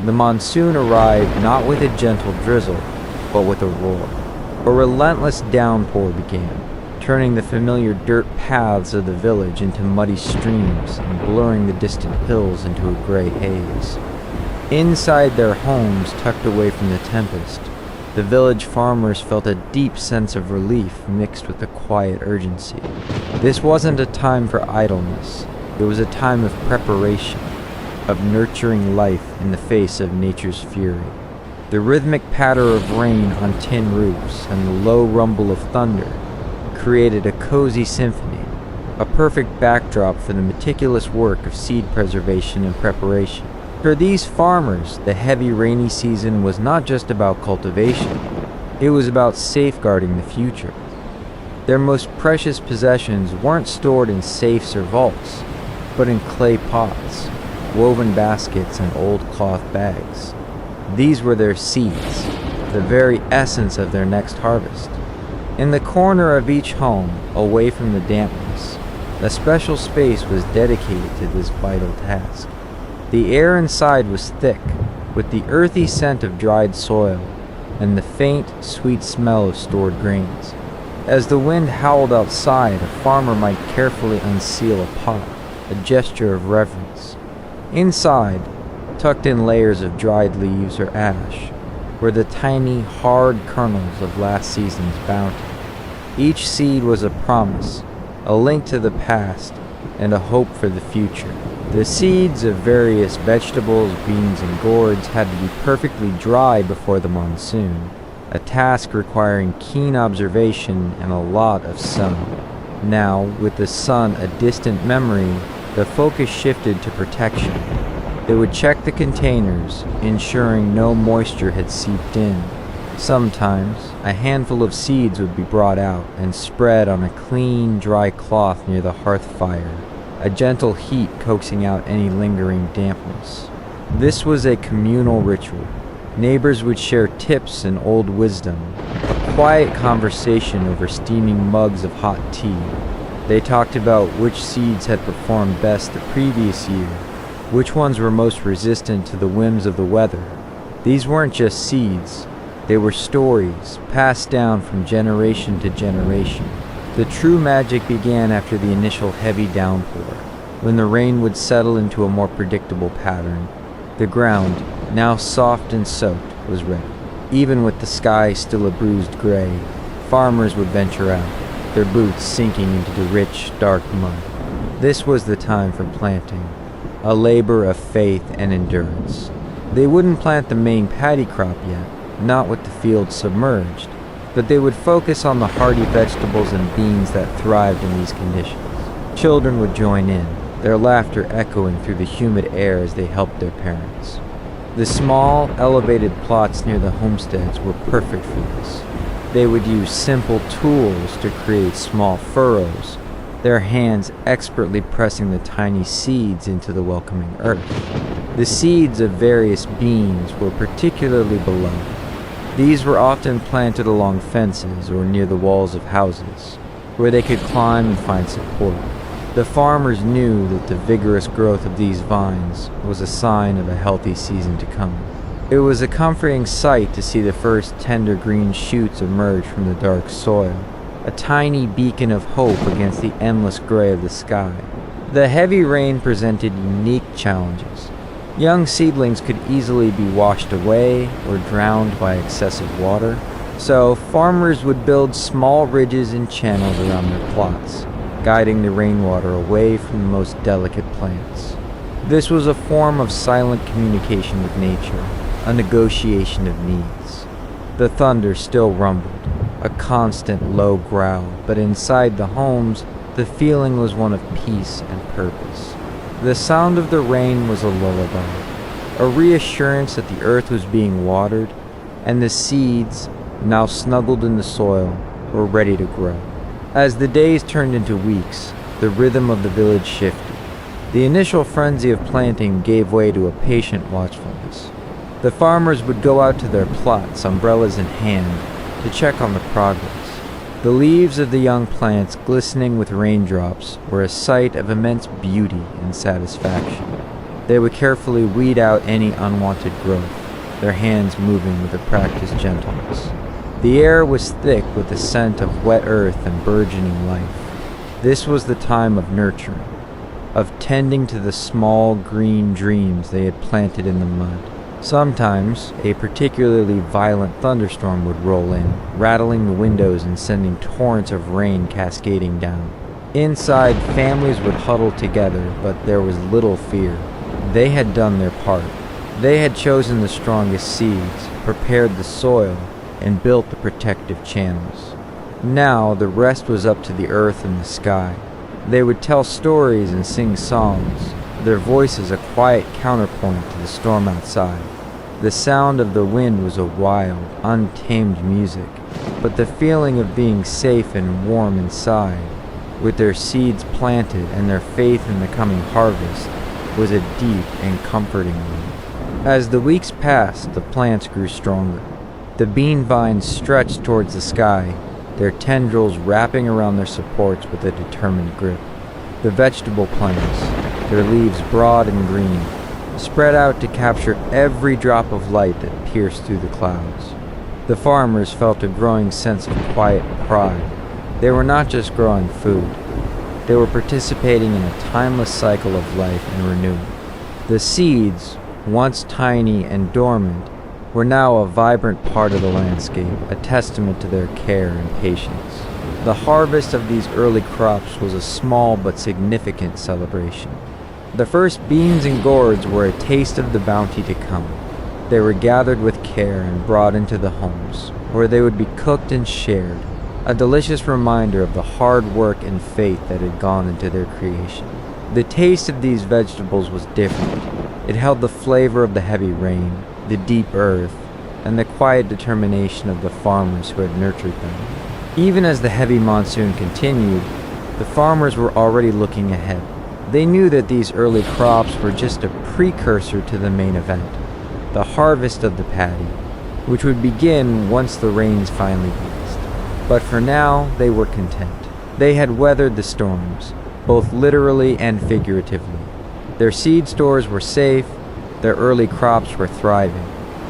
The monsoon arrived not with a gentle drizzle, but with a roar. A relentless downpour began, turning the familiar dirt paths of the village into muddy streams and blurring the distant hills into a gray haze. Inside their homes, tucked away from the tempest, the village farmers felt a deep sense of relief mixed with a quiet urgency. This wasn't a time for idleness. It was a time of preparation, of nurturing life in the face of nature's fury. The rhythmic patter of rain on tin roofs and the low rumble of thunder created a cozy symphony, a perfect backdrop for the meticulous work of seed preservation and preparation. For these farmers, the heavy rainy season was not just about cultivation, it was about safeguarding the future. Their most precious possessions weren't stored in safes or vaults, but in clay pots, woven baskets, and old cloth bags. These were their seeds, the very essence of their next harvest. In the corner of each home, away from the dampness, a special space was dedicated to this vital task. The air inside was thick, with the earthy scent of dried soil and the faint, sweet smell of stored grains. As the wind howled outside, a farmer might carefully unseal a pot, a gesture of reverence. Inside, tucked in layers of dried leaves or ash, were the tiny, hard kernels of last season's bounty. Each seed was a promise, a link to the past, and a hope for the future. The seeds of various vegetables, beans, and gourds had to be perfectly dry before the monsoon, a task requiring keen observation and a lot of sun. Now, with the sun a distant memory, the focus shifted to protection. They would check the containers, ensuring no moisture had seeped in. Sometimes, a handful of seeds would be brought out and spread on a clean, dry cloth near the hearth fire, a gentle heat coaxing out any lingering dampness. This was a communal ritual. Neighbors would share tips and old wisdom, a quiet conversation over steaming mugs of hot tea. They talked about which seeds had performed best the previous year, which ones were most resistant to the whims of the weather. These weren't just seeds, they were stories passed down from generation to generation. The true magic began after the initial heavy downpour, when the rain would settle into a more predictable pattern. The ground, now soft and soaked, was ready. Even with the sky still a bruised gray, farmers would venture out, their boots sinking into the rich, dark mud. This was the time for planting, a labor of faith and endurance. They wouldn't plant the main paddy crop yet, not with the field submerged, but they would focus on the hardy vegetables and beans that thrived in these conditions. Children would join in, their laughter echoing through the humid air as they helped their parents. The small, elevated plots near the homesteads were perfect for this. They would use simple tools to create small furrows, their hands expertly pressing the tiny seeds into the welcoming earth. The seeds of various beans were particularly beloved. These were often planted along fences or near the walls of houses, where they could climb and find support. The farmers knew that the vigorous growth of these vines was a sign of a healthy season to come. It was a comforting sight to see the first tender green shoots emerge from the dark soil, a tiny beacon of hope against the endless gray of the sky. The heavy rain presented unique challenges. Young seedlings could easily be washed away or drowned by excessive water, so farmers would build small ridges and channels around their plots, guiding the rainwater away from the most delicate plants. This was a form of silent communication with nature, a negotiation of needs. The thunder still rumbled, a constant low growl, but inside the homes, the feeling was one of peace and purpose. The sound of the rain was a lullaby, a reassurance that the earth was being watered, and the seeds, now snuggled in the soil, were ready to grow. As the days turned into weeks, the rhythm of the village shifted. The initial frenzy of planting gave way to a patient watchfulness. The farmers would go out to their plots, umbrellas in hand, to check on the progress. The leaves of the young plants, glistening with raindrops, were a sight of immense beauty and satisfaction. They would carefully weed out any unwanted growth, their hands moving with a practiced gentleness. The air was thick with the scent of wet earth and burgeoning life. This was the time of nurturing, of tending to the small green dreams they had planted in the mud. Sometimes, a particularly violent thunderstorm would roll in, rattling the windows and sending torrents of rain cascading down. Inside, families would huddle together, but there was little fear. They had done their part. They had chosen the strongest seeds, prepared the soil, and built the protective channels. Now, the rest was up to the earth and the sky. They would tell stories and sing songs, their voices a quiet counterpoint to the storm outside. The sound of the wind was a wild, untamed music, but the feeling of being safe and warm inside, with their seeds planted and their faith in the coming harvest, was a deep and comforting one. As the weeks passed, the plants grew stronger. The bean vines stretched towards the sky, their tendrils wrapping around their supports with a determined grip. The vegetable plants, their leaves broad and green, spread out to capture every drop of light that pierced through the clouds. The farmers felt a growing sense of quiet pride. They were not just growing food. They were participating in a timeless cycle of life and renewal. The seeds, once tiny and dormant, were now a vibrant part of the landscape, a testament to their care and patience. The harvest of these early crops was a small but significant celebration. The first beans and gourds were a taste of the bounty to come. They were gathered with care and brought into the homes, where they would be cooked and shared, a delicious reminder of the hard work and faith that had gone into their creation. The taste of these vegetables was different. It held the flavor of the heavy rain, the deep earth, and the quiet determination of the farmers who had nurtured them. Even as the heavy monsoon continued, the farmers were already looking ahead. They knew that these early crops were just a precursor to the main event, the harvest of the paddy, which would begin once the rains finally eased. But for now, they were content. They had weathered the storms, both literally and figuratively. Their seed stores were safe, their early crops were thriving,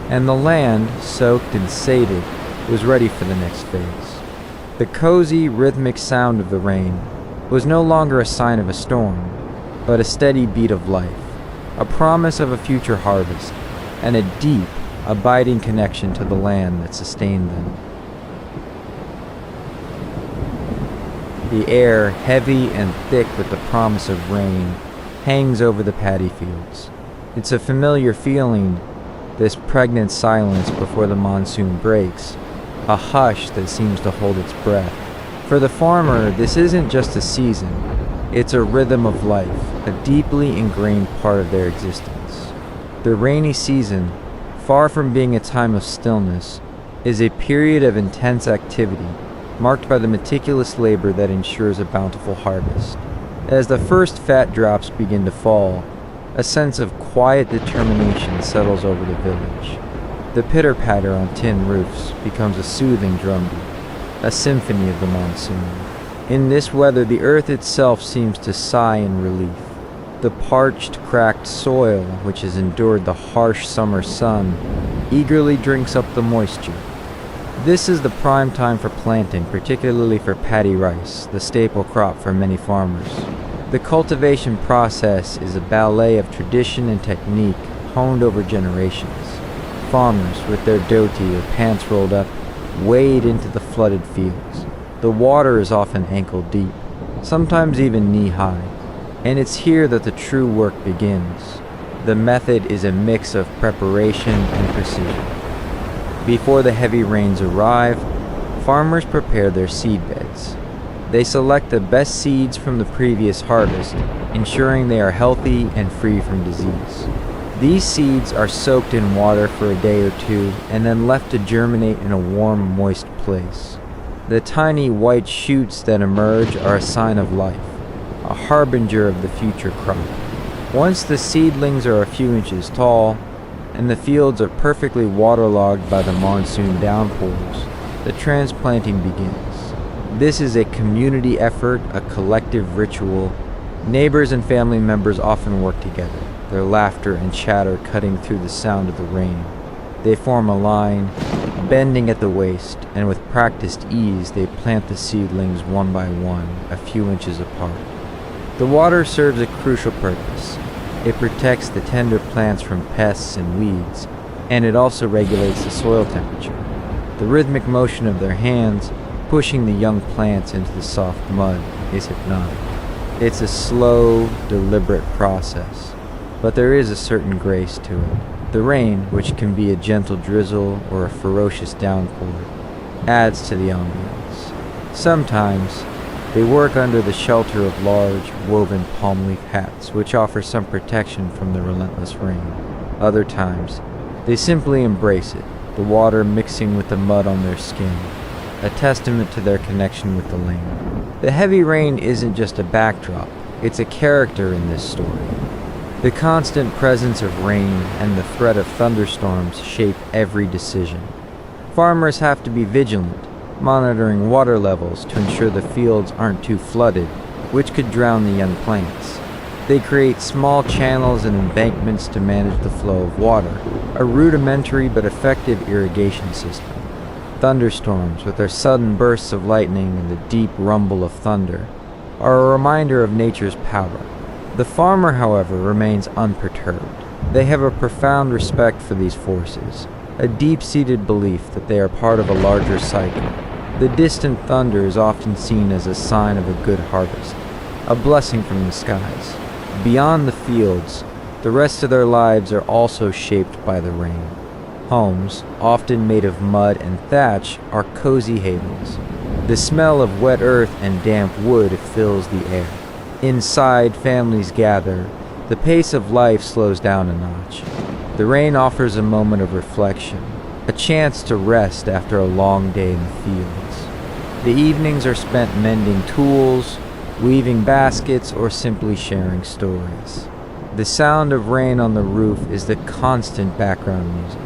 and the land, soaked and sated, was ready for the next phase. The cozy, rhythmic sound of the rain was no longer a sign of a storm, but a steady beat of life, a promise of a future harvest, and a deep, abiding connection to the land that sustained them. The air, heavy and thick with the promise of rain, hangs over the paddy fields. It's a familiar feeling, this pregnant silence before the monsoon breaks, a hush that seems to hold its breath. For the farmer, this isn't just a season, it's a rhythm of life, a deeply ingrained part of their existence. The rainy season, far from being a time of stillness, is a period of intense activity, marked by the meticulous labor that ensures a bountiful harvest. As the first fat drops begin to fall, a sense of quiet determination settles over the village. The pitter-patter on tin roofs becomes a soothing drumbeat, a symphony of the monsoon. In this weather, the earth itself seems to sigh in relief. The parched, cracked soil, which has endured the harsh summer sun, eagerly drinks up the moisture. This is the prime time for planting, particularly for paddy rice, the staple crop for many farmers. The cultivation process is a ballet of tradition and technique honed over generations. Farmers, with their dhoti or pants rolled up, wade into the flooded fields. The water is often ankle deep, sometimes even knee-high, and it's here that the true work begins. The method is a mix of preparation and precision. Before the heavy rains arrive, farmers prepare their seed beds. They select the best seeds from the previous harvest, ensuring they are healthy and free from disease. These seeds are soaked in water for a day or two and then left to germinate in a warm, moist place. The tiny white shoots that emerge are a sign of life, a harbinger of the future crop. Once the seedlings are a few inches tall, and the fields are perfectly waterlogged by the monsoon downpours, the transplanting begins. This is a community effort, a collective ritual. Neighbors and family members often work together. their laughter and chatter cutting through the sound of the rain. They form a line, bending at the waist, and with practiced ease they plant the seedlings one by one, a few inches apart. The water serves a crucial purpose. It protects the tender plants from pests and weeds, and it also regulates the soil temperature. The rhythmic motion of their hands, pushing the young plants into the soft mud, is hypnotic. It's a slow, deliberate process, but there is a certain grace to it. The rain, which can be a gentle drizzle or a ferocious downpour, adds to the ambiance. Sometimes, they work under the shelter of large, woven palm leaf hats, which offer some protection from the relentless rain. Other times, they simply embrace it, the water mixing with the mud on their skin, a testament to their connection with the land. The heavy rain isn't just a backdrop, it's a character in this story. The constant presence of rain and the threat of thunderstorms shape every decision. Farmers have to be vigilant, monitoring water levels to ensure the fields aren't too flooded, which could drown the young plants. They create small channels and embankments to manage the flow of water, a rudimentary but effective irrigation system. Thunderstorms, with their sudden bursts of lightning and the deep rumble of thunder, are a reminder of nature's power. The farmer, however, remains unperturbed. They have a profound respect for these forces, a deep-seated belief that they are part of a larger cycle. The distant thunder is often seen as a sign of a good harvest, a blessing from the skies. Beyond the fields, the rest of their lives are also shaped by the rain. Homes, often made of mud and thatch, are cozy havens. The smell of wet earth and damp wood fills the air. Inside, families gather. The pace of life slows down a notch. The rain offers a moment of reflection, a chance to rest after a long day in the fields. The evenings are spent mending tools, weaving baskets, or simply sharing stories. The sound of rain on the roof is the constant background music,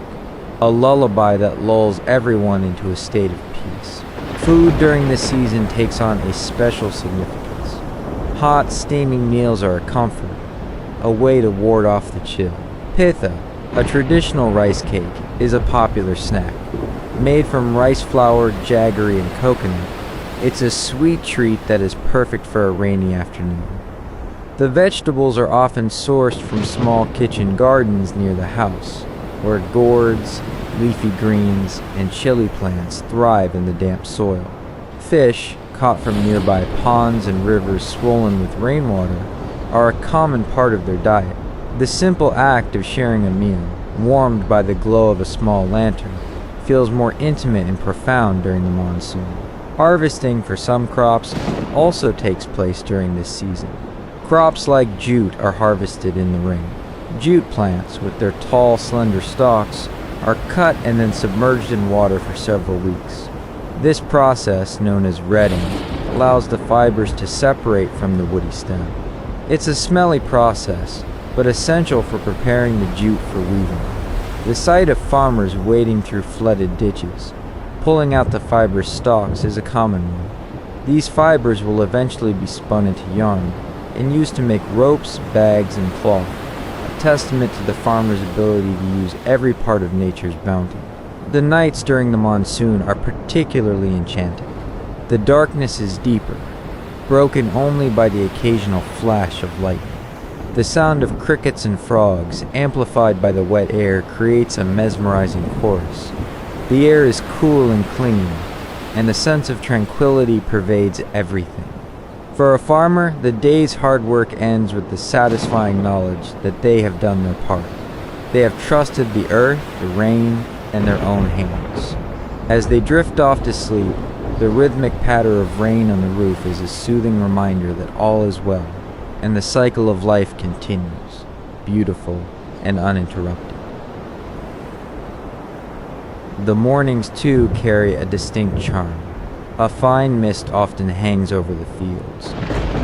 a lullaby that lulls everyone into a state of peace. Food during this season takes on a special significance. Hot, steaming meals are a comfort, a way to ward off the chill. Pitha, a traditional rice cake, is a popular snack. Made from rice flour, jaggery, and coconut, it's a sweet treat that is perfect for a rainy afternoon. The vegetables are often sourced from small kitchen gardens near the house, where gourds, leafy greens, and chili plants thrive in the damp soil. Fish, caught from nearby ponds and rivers swollen with rainwater, are a common part of their diet. The simple act of sharing a meal, warmed by the glow of a small lantern, feels more intimate and profound during the monsoon. Harvesting for some crops also takes place during this season. Crops like jute are harvested in the rain. Jute plants, with their tall, slender stalks, are cut and then submerged in water for several weeks. This process, known as retting, allows the fibers to separate from the woody stem. It's a smelly process, but essential for preparing the jute for weaving. The sight of farmers wading through flooded ditches, pulling out the fibrous stalks, is a common one. These fibers will eventually be spun into yarn and used to make ropes, bags, and cloth, a testament to the farmer's ability to use every part of nature's bounty. The nights during the monsoon are particularly enchanting. The darkness is deeper, broken only by the occasional flash of lightning. The sound of crickets and frogs, amplified by the wet air, creates a mesmerizing chorus. The air is cool and clean, and a sense of tranquility pervades everything. For a farmer, the day's hard work ends with the satisfying knowledge that they have done their part. They have trusted the earth, the rain, and their own hands. As they drift off to sleep, the rhythmic patter of rain on the roof is a soothing reminder that all is well, and the cycle of life continues, beautiful and uninterrupted. The mornings, too, carry a distinct charm. A fine mist often hangs over the fields,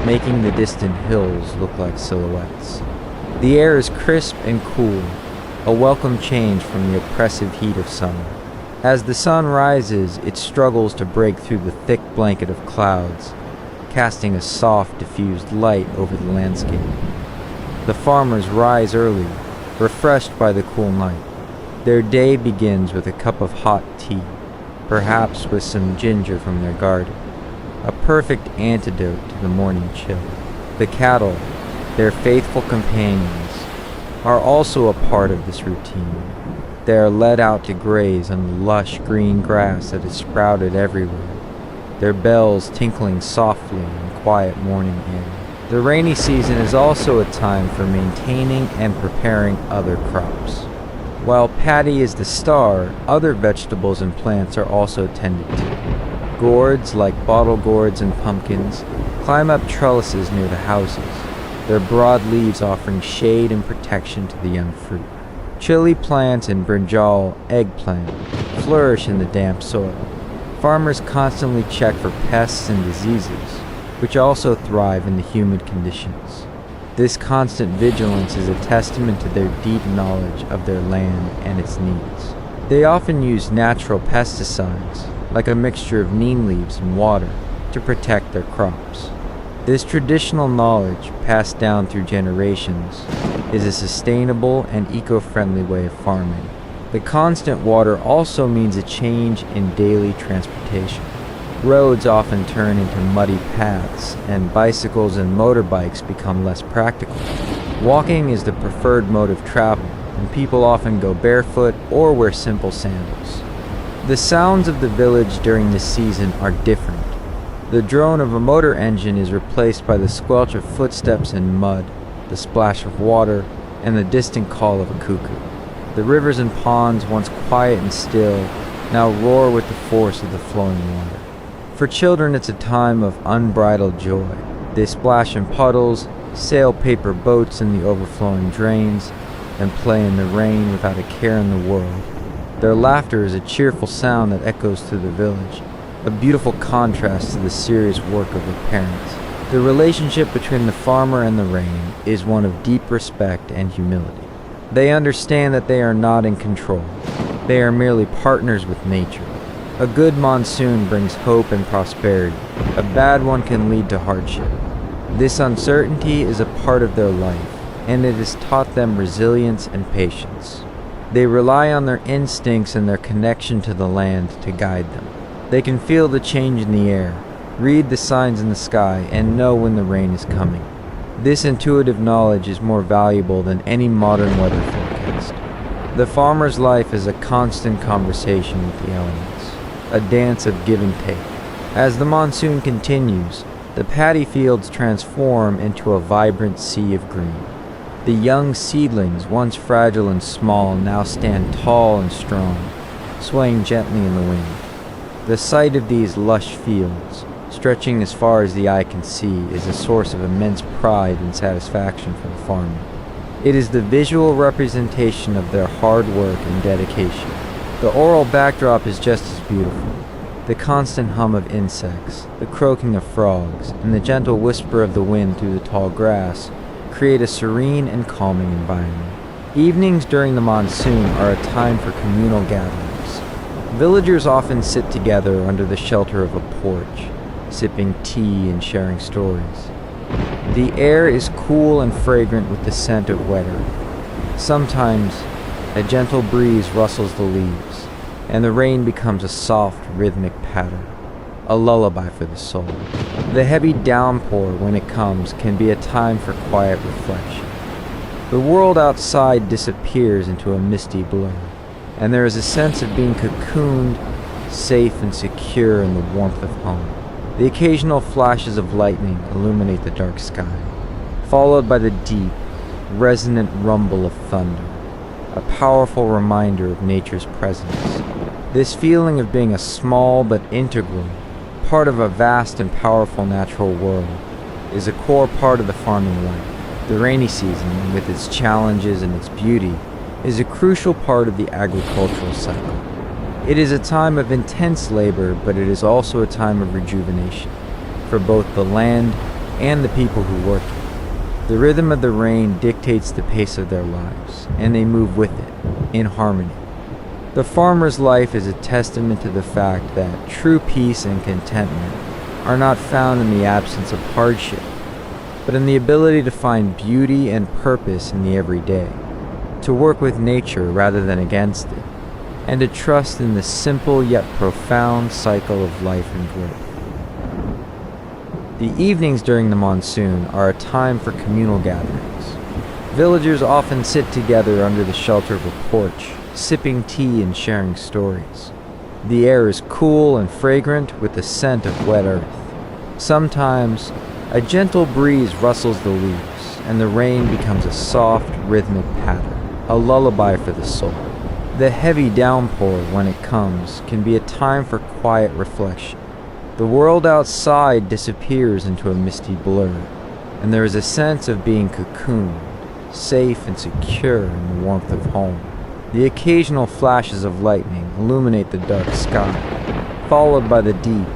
making the distant hills look like silhouettes. The air is crisp and cool, a welcome change from the oppressive heat of summer. As the sun rises, it struggles to break through the thick blanket of clouds, casting a soft, diffused light over the landscape. The farmers rise early, refreshed by the cool night. Their day begins with a cup of hot tea, perhaps with some ginger from their garden, a perfect antidote to the morning chill. The cattle, their faithful companions, are also a part of this routine. They are led out to graze on the lush green grass that is sprouted everywhere, their bells tinkling softly in the quiet morning air. The rainy season is also a time for maintaining and preparing other crops. While paddy is the star, other vegetables and plants are also tended to. Gourds, like bottle gourds and pumpkins, climb up trellises near the houses, their broad leaves offering shade and protection to the young fruit. Chili plants and brinjal, eggplant, flourish in the damp soil. Farmers constantly check for pests and diseases, which also thrive in the humid conditions. This constant vigilance is a testament to their deep knowledge of their land and its needs. They often use natural pesticides, like a mixture of neem leaves and water, to protect their crops. This traditional knowledge, passed down through generations, is a sustainable and eco-friendly way of farming. The constant water also means a change in daily transportation. Roads often turn into muddy paths, and bicycles and motorbikes become less practical. Walking is the preferred mode of travel, and people often go barefoot or wear simple sandals. The sounds of the village during this season are different. The drone of a motor engine is replaced by the squelch of footsteps in mud, the splash of water, and the distant call of a cuckoo. The rivers and ponds, once quiet and still, now roar with the force of the flowing water. For children, it's a time of unbridled joy. They splash in puddles, sail paper boats in the overflowing drains, and play in the rain without a care in the world. Their laughter is a cheerful sound that echoes through the village, a beautiful contrast to the serious work of their parents. The relationship between the farmer and the rain is one of deep respect and humility. They understand that they are not in control. They are merely partners with nature. A good monsoon brings hope and prosperity. A bad one can lead to hardship. This uncertainty is a part of their life, and it has taught them resilience and patience. They rely on their instincts and their connection to the land to guide them. They can feel the change in the air, read the signs in the sky, and know when the rain is coming. This intuitive knowledge is more valuable than any modern weather forecast. The farmer's life is a constant conversation with the elements, a dance of give and take. As the monsoon continues, the paddy fields transform into a vibrant sea of green. The young seedlings, once fragile and small, now stand tall and strong, swaying gently in the wind. The sight of these lush fields, stretching as far as the eye can see, is a source of immense pride and satisfaction for the farmer. It is the visual representation of their hard work and dedication. The oral backdrop is just as beautiful. The constant hum of insects, the croaking of frogs, and the gentle whisper of the wind through the tall grass create a serene and calming environment. Evenings during the monsoon are a time for communal gatherings. Villagers often sit together under the shelter of a porch, sipping tea and sharing stories. The air is cool and fragrant with the scent of wet earth. Sometimes a gentle breeze rustles the leaves, and the rain becomes a soft, rhythmic patter, a lullaby for the soul. The heavy downpour, when it comes, can be a time for quiet reflection. The world outside disappears into a misty blur, and there is a sense of being cocooned, safe and secure in the warmth of home. The occasional flashes of lightning illuminate the dark sky, followed by the deep, resonant rumble of thunder, a powerful reminder of nature's presence. This feeling of being a small but integral part of a vast and powerful natural world is a core part of the farming life. The rainy season, with its challenges and its beauty, is a crucial part of the agricultural cycle. It is a time of intense labor, but it is also a time of rejuvenation for both the land and the people who work it. The rhythm of the rain dictates the pace of their lives, and they move with it, in harmony. The farmer's life is a testament to the fact that true peace and contentment are not found in the absence of hardship, but in the ability to find beauty and purpose in the everyday, to work with nature rather than against it, and to trust in the simple yet profound cycle of life and growth. The evenings during the monsoon are a time for communal gatherings. Villagers often sit together under the shelter of a porch, sipping tea and sharing stories. The air is cool and fragrant with the scent of wet earth. Sometimes, a gentle breeze rustles the leaves, and the rain becomes a soft, rhythmic patter, a lullaby for the soul. The heavy downpour, when it comes, can be a time for quiet reflection. The world outside disappears into a misty blur, and there is a sense of being cocooned, safe and secure in the warmth of home. The occasional flashes of lightning illuminate the dark sky, followed by the deep,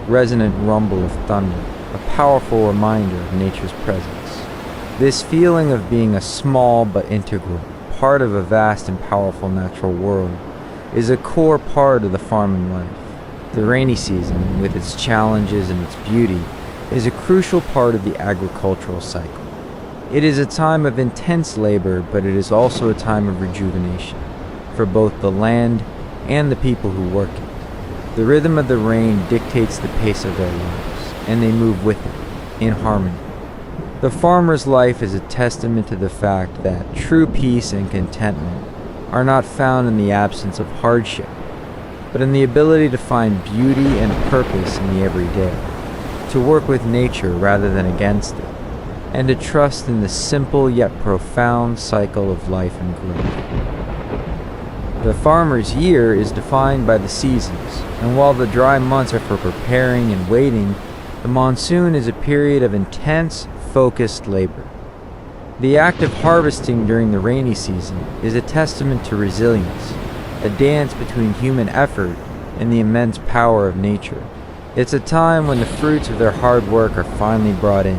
resonant rumble of thunder, a powerful reminder of nature's presence. This feeling of being a small but integral part of a vast and powerful natural world is a core part of the farming life. The rainy season, with its challenges and its beauty, is a crucial part of the agricultural cycle. It is a time of intense labor, but it is also a time of rejuvenation for both the land and the people who work it. The rhythm of the rain dictates the pace of their lives, and they move with it, in harmony. The farmer's life is a testament to the fact that true peace and contentment are not found in the absence of hardship, but in the ability to find beauty and purpose in the everyday, to work with nature rather than against it, and to trust in the simple yet profound cycle of life and growth. The farmer's year is defined by the seasons, and while the dry months are for preparing and waiting, the monsoon is a period of intense, focused labor. The act of harvesting during the rainy season is a testament to resilience, a dance between human effort and the immense power of nature. It's a time when the fruits of their hard work are finally brought in,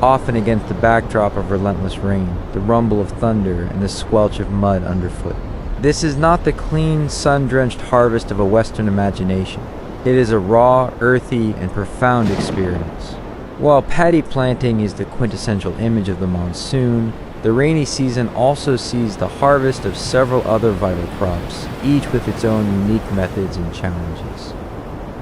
often against the backdrop of relentless rain, the rumble of thunder, and the squelch of mud underfoot. This is not the clean, sun-drenched harvest of a Western imagination. It is a raw, earthy, and profound experience. While paddy planting is the quintessential image of the monsoon, the rainy season also sees the harvest of several other vital crops, each with its own unique methods and challenges.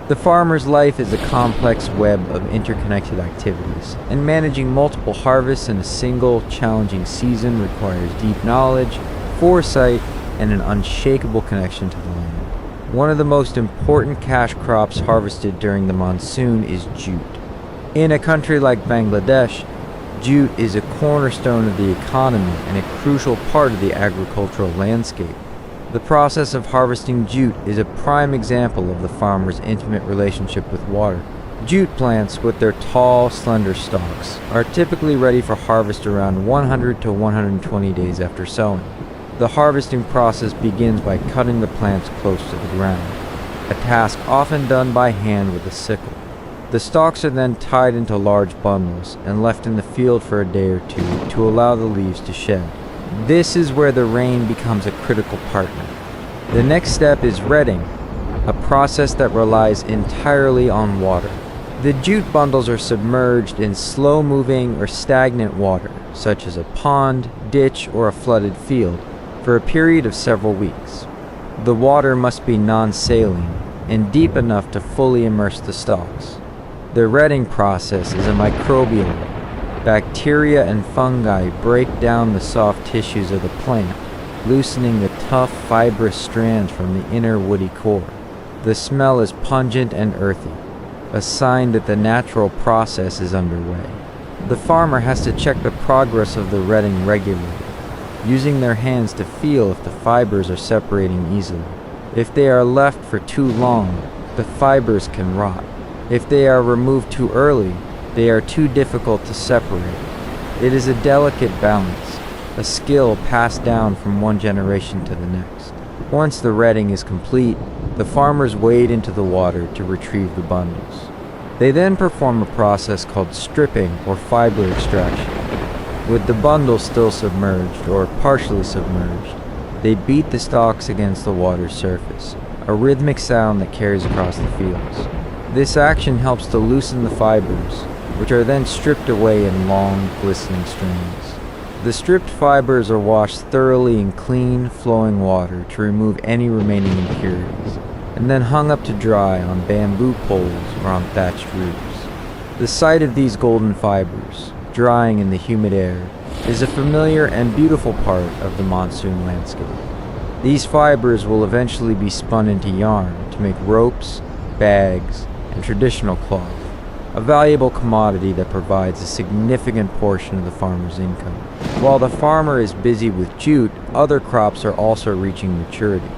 The farmer's life is a complex web of interconnected activities, and managing multiple harvests in a single, challenging season requires deep knowledge, foresight, and an unshakable connection to the land. One of the most important cash crops harvested during the monsoon is jute. In a country like Bangladesh, jute is a cornerstone of the economy and a crucial part of the agricultural landscape. The process of harvesting jute is a prime example of the farmer's intimate relationship with water. Jute plants, with their tall, slender stalks, are typically ready for harvest around 100 to 120 days after sowing. The harvesting process begins by cutting the plants close to the ground, a task often done by hand with a sickle. The stalks are then tied into large bundles and left in the field for a day or two to allow the leaves to shed. This is where the rain becomes a critical partner. The next step is retting, a process that relies entirely on water. The jute bundles are submerged in slow-moving or stagnant water, such as a pond, ditch, or a flooded field, for a period of several weeks. The water must be non-saline and deep enough to fully immerse the stalks. The retting process is a microbial one. Bacteria and fungi break down the soft tissues of the plant, loosening the tough, fibrous strands from the inner woody core. The smell is pungent and earthy, a sign that the natural process is underway. The farmer has to check the progress of the retting regularly, using their hands to feel if the fibers are separating easily. If they are left for too long, the fibers can rot. If they are removed too early, they are too difficult to separate. It is a delicate balance, a skill passed down from one generation to the next. Once the retting is complete, the farmers wade into the water to retrieve the bundles. They then perform a process called stripping or fiber extraction. With the bundles still submerged or partially submerged, they beat the stalks against the water's surface, a rhythmic sound that carries across the fields. This action helps to loosen the fibers, which are then stripped away in long, glistening strings. The stripped fibers are washed thoroughly in clean, flowing water to remove any remaining impurities, and then hung up to dry on bamboo poles or on thatched roofs. The sight of these golden fibers, drying in the humid air, is a familiar and beautiful part of the monsoon landscape. These fibers will eventually be spun into yarn to make ropes, bags, and traditional cloth, a valuable commodity that provides a significant portion of the farmer's income. While the farmer is busy with jute, other crops are also reaching maturity.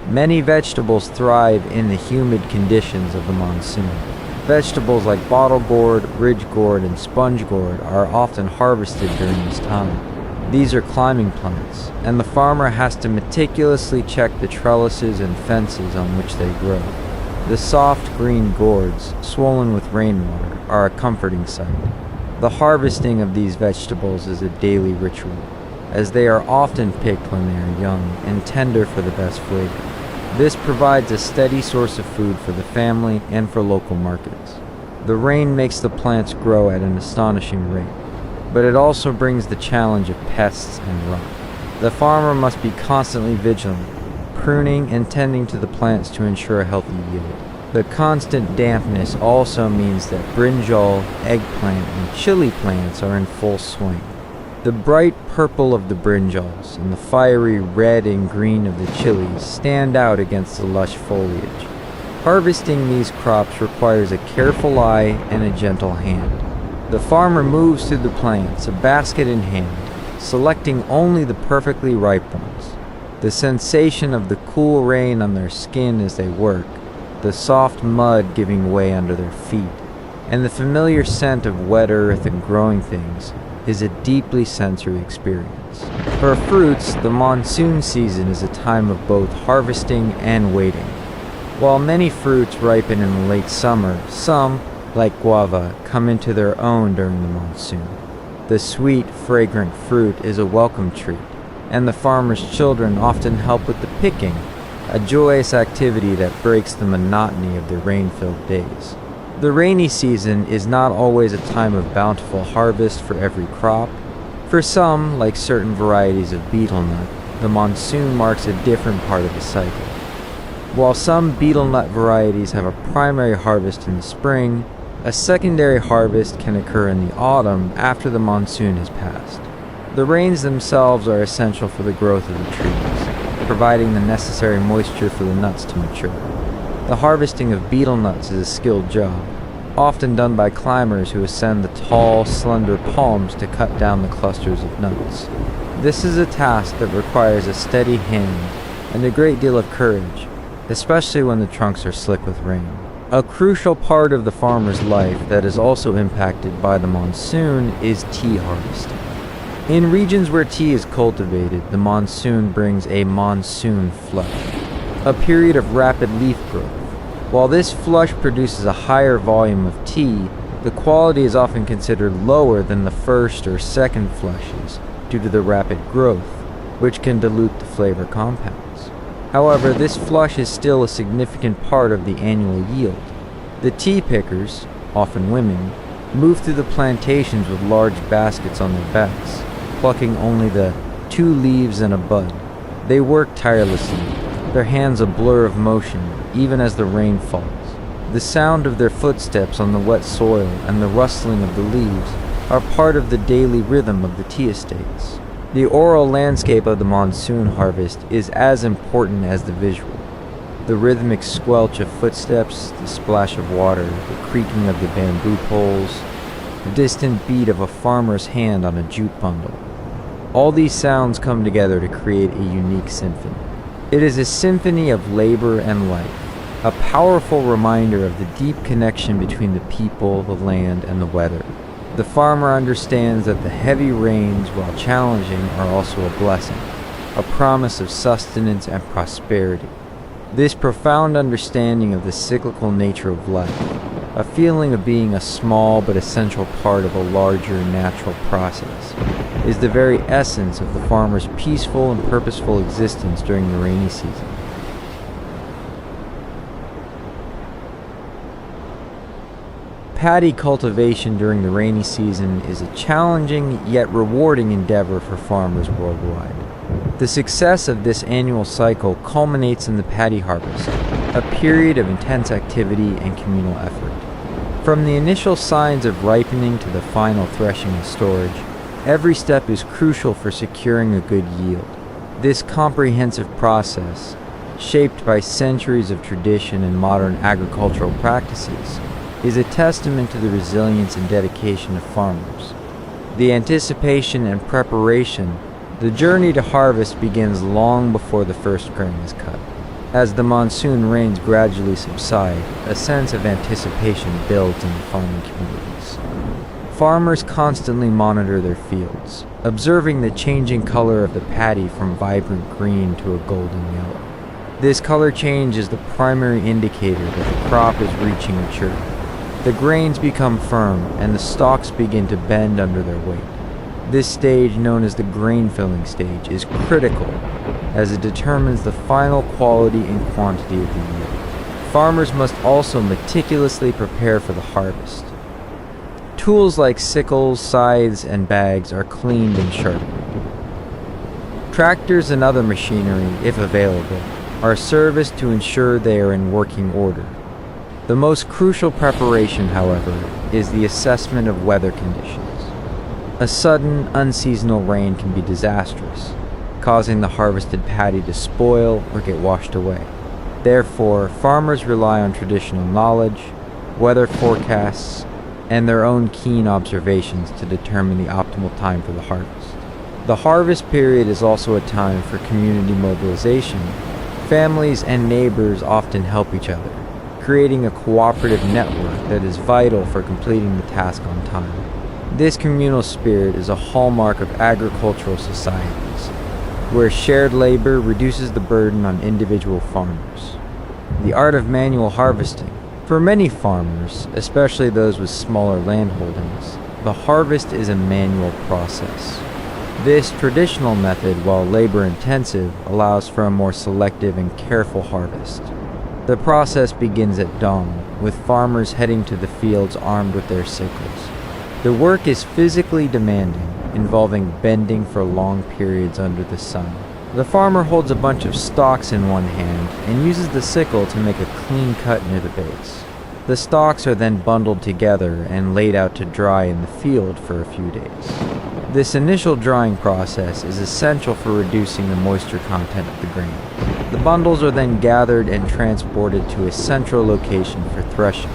Many vegetables thrive in the humid conditions of the monsoon. Vegetables like bottle gourd, ridge gourd, and sponge gourd are often harvested during this time. These are climbing plants, and the farmer has to meticulously check the trellises and fences on which they grow. The soft green gourds, swollen with rainwater, are a comforting sight. The harvesting of these vegetables is a daily ritual, as they are often picked when they are young and tender for the best flavor. This provides a steady source of food for the family and for local markets. The rain makes the plants grow at an astonishing rate, but it also brings the challenge of pests and rot. The farmer must be constantly vigilant, pruning and tending to the plants to ensure a healthy yield. The constant dampness also means that brinjal, eggplant, and chili plants are in full swing. The bright purple of the brinjals and the fiery red and green of the chilies stand out against the lush foliage. Harvesting these crops requires a careful eye and a gentle hand. The farmer moves through the plants, a basket in hand, selecting only the perfectly ripe ones. The sensation of the cool rain on their skin as they work, the soft mud giving way under their feet, and the familiar scent of wet earth and growing things is a deeply sensory experience. For fruits, the monsoon season is a time of both harvesting and waiting. While many fruits ripen in the late summer, some, like guava, come into their own during the monsoon. The sweet, fragrant fruit is a welcome treat, and the farmer's children often help with the picking, a joyous activity that breaks the monotony of the rain-filled days. The rainy season is not always a time of bountiful harvest for every crop. For some, like certain varieties of betel nut, the monsoon marks a different part of the cycle. While some betel nut varieties have a primary harvest in the spring, a secondary harvest can occur in the autumn after the monsoon has passed. The rains themselves are essential for the growth of the trees, providing the necessary moisture for the nuts to mature. The harvesting of betel nuts is a skilled job, often done by climbers who ascend the tall, slender palms to cut down the clusters of nuts. This is a task that requires a steady hand and a great deal of courage, especially when the trunks are slick with rain. A crucial part of the farmer's life that is also impacted by the monsoon is tea harvesting. In regions where tea is cultivated, the monsoon brings a monsoon flush, a period of rapid leaf growth. While this flush produces a higher volume of tea, the quality is often considered lower than the first or second flushes due to the rapid growth, which can dilute the flavor compounds. However, this flush is still a significant part of the annual yield. The tea pickers, often women, move through the plantations with large baskets on their backs, plucking only the 2 leaves and a bud. They work tirelessly, their hands a blur of motion, even as the rain falls. The sound of their footsteps on the wet soil and the rustling of the leaves are part of the daily rhythm of the tea estates. The oral landscape of the monsoon harvest is as important as the visual. The rhythmic squelch of footsteps, the splash of water, the creaking of the bamboo poles, the distant beat of a farmer's hand on a jute bundle. All these sounds come together to create a unique symphony. It is a symphony of labor and life, a powerful reminder of the deep connection between the people, the land, and the weather. The farmer understands that the heavy rains, while challenging, are also a blessing, a promise of sustenance and prosperity. This profound understanding of the cyclical nature of life, a feeling of being a small but essential part of a larger natural process, is the very essence of the farmer's peaceful and purposeful existence during the rainy season. Paddy cultivation during the rainy season is a challenging yet rewarding endeavor for farmers worldwide. The success of this annual cycle culminates in the paddy harvest, a period of intense activity and communal effort. From the initial signs of ripening to the final threshing and storage, every step is crucial for securing a good yield. This comprehensive process, shaped by centuries of tradition and modern agricultural practices, is a testament to the resilience and dedication of farmers. The anticipation and preparation, the journey to harvest begins long before the first grain is cut. As the monsoon rains gradually subside, a sense of anticipation builds in the farming communities. Farmers constantly monitor their fields, observing the changing color of the paddy from vibrant green to a golden yellow. This color change is the primary indicator that the crop is reaching maturity. The grains become firm and the stalks begin to bend under their weight. This stage, known as the grain filling stage, is critical as it determines the final quality and quantity of the yield. Farmers must also meticulously prepare for the harvest. Tools like sickles, scythes, and bags are cleaned and sharpened. Tractors and other machinery, if available, are serviced to ensure they are in working order. The most crucial preparation, however, is the assessment of weather conditions. A sudden, unseasonal rain can be disastrous, causing the harvested paddy to spoil or get washed away. Therefore, farmers rely on traditional knowledge, weather forecasts, and their own keen observations to determine the optimal time for the harvest. The harvest period is also a time for community mobilization. Families and neighbors often help each other, creating a cooperative network that is vital for completing the task on time. This communal spirit is a hallmark of agricultural societies, where shared labor reduces the burden on individual farmers. The art of manual harvesting. For many farmers, especially those with smaller landholdings, the harvest is a manual process. This traditional method, while labor-intensive, allows for a more selective and careful harvest. The process begins at dawn, with farmers heading to the fields armed with their sickles. The work is physically demanding, involving bending for long periods under the sun. The farmer holds a bunch of stalks in one hand and uses the sickle to make a clean cut near the base. The stalks are then bundled together and laid out to dry in the field for a few days. This initial drying process is essential for reducing the moisture content of the grain. The bundles are then gathered and transported to a central location for threshing.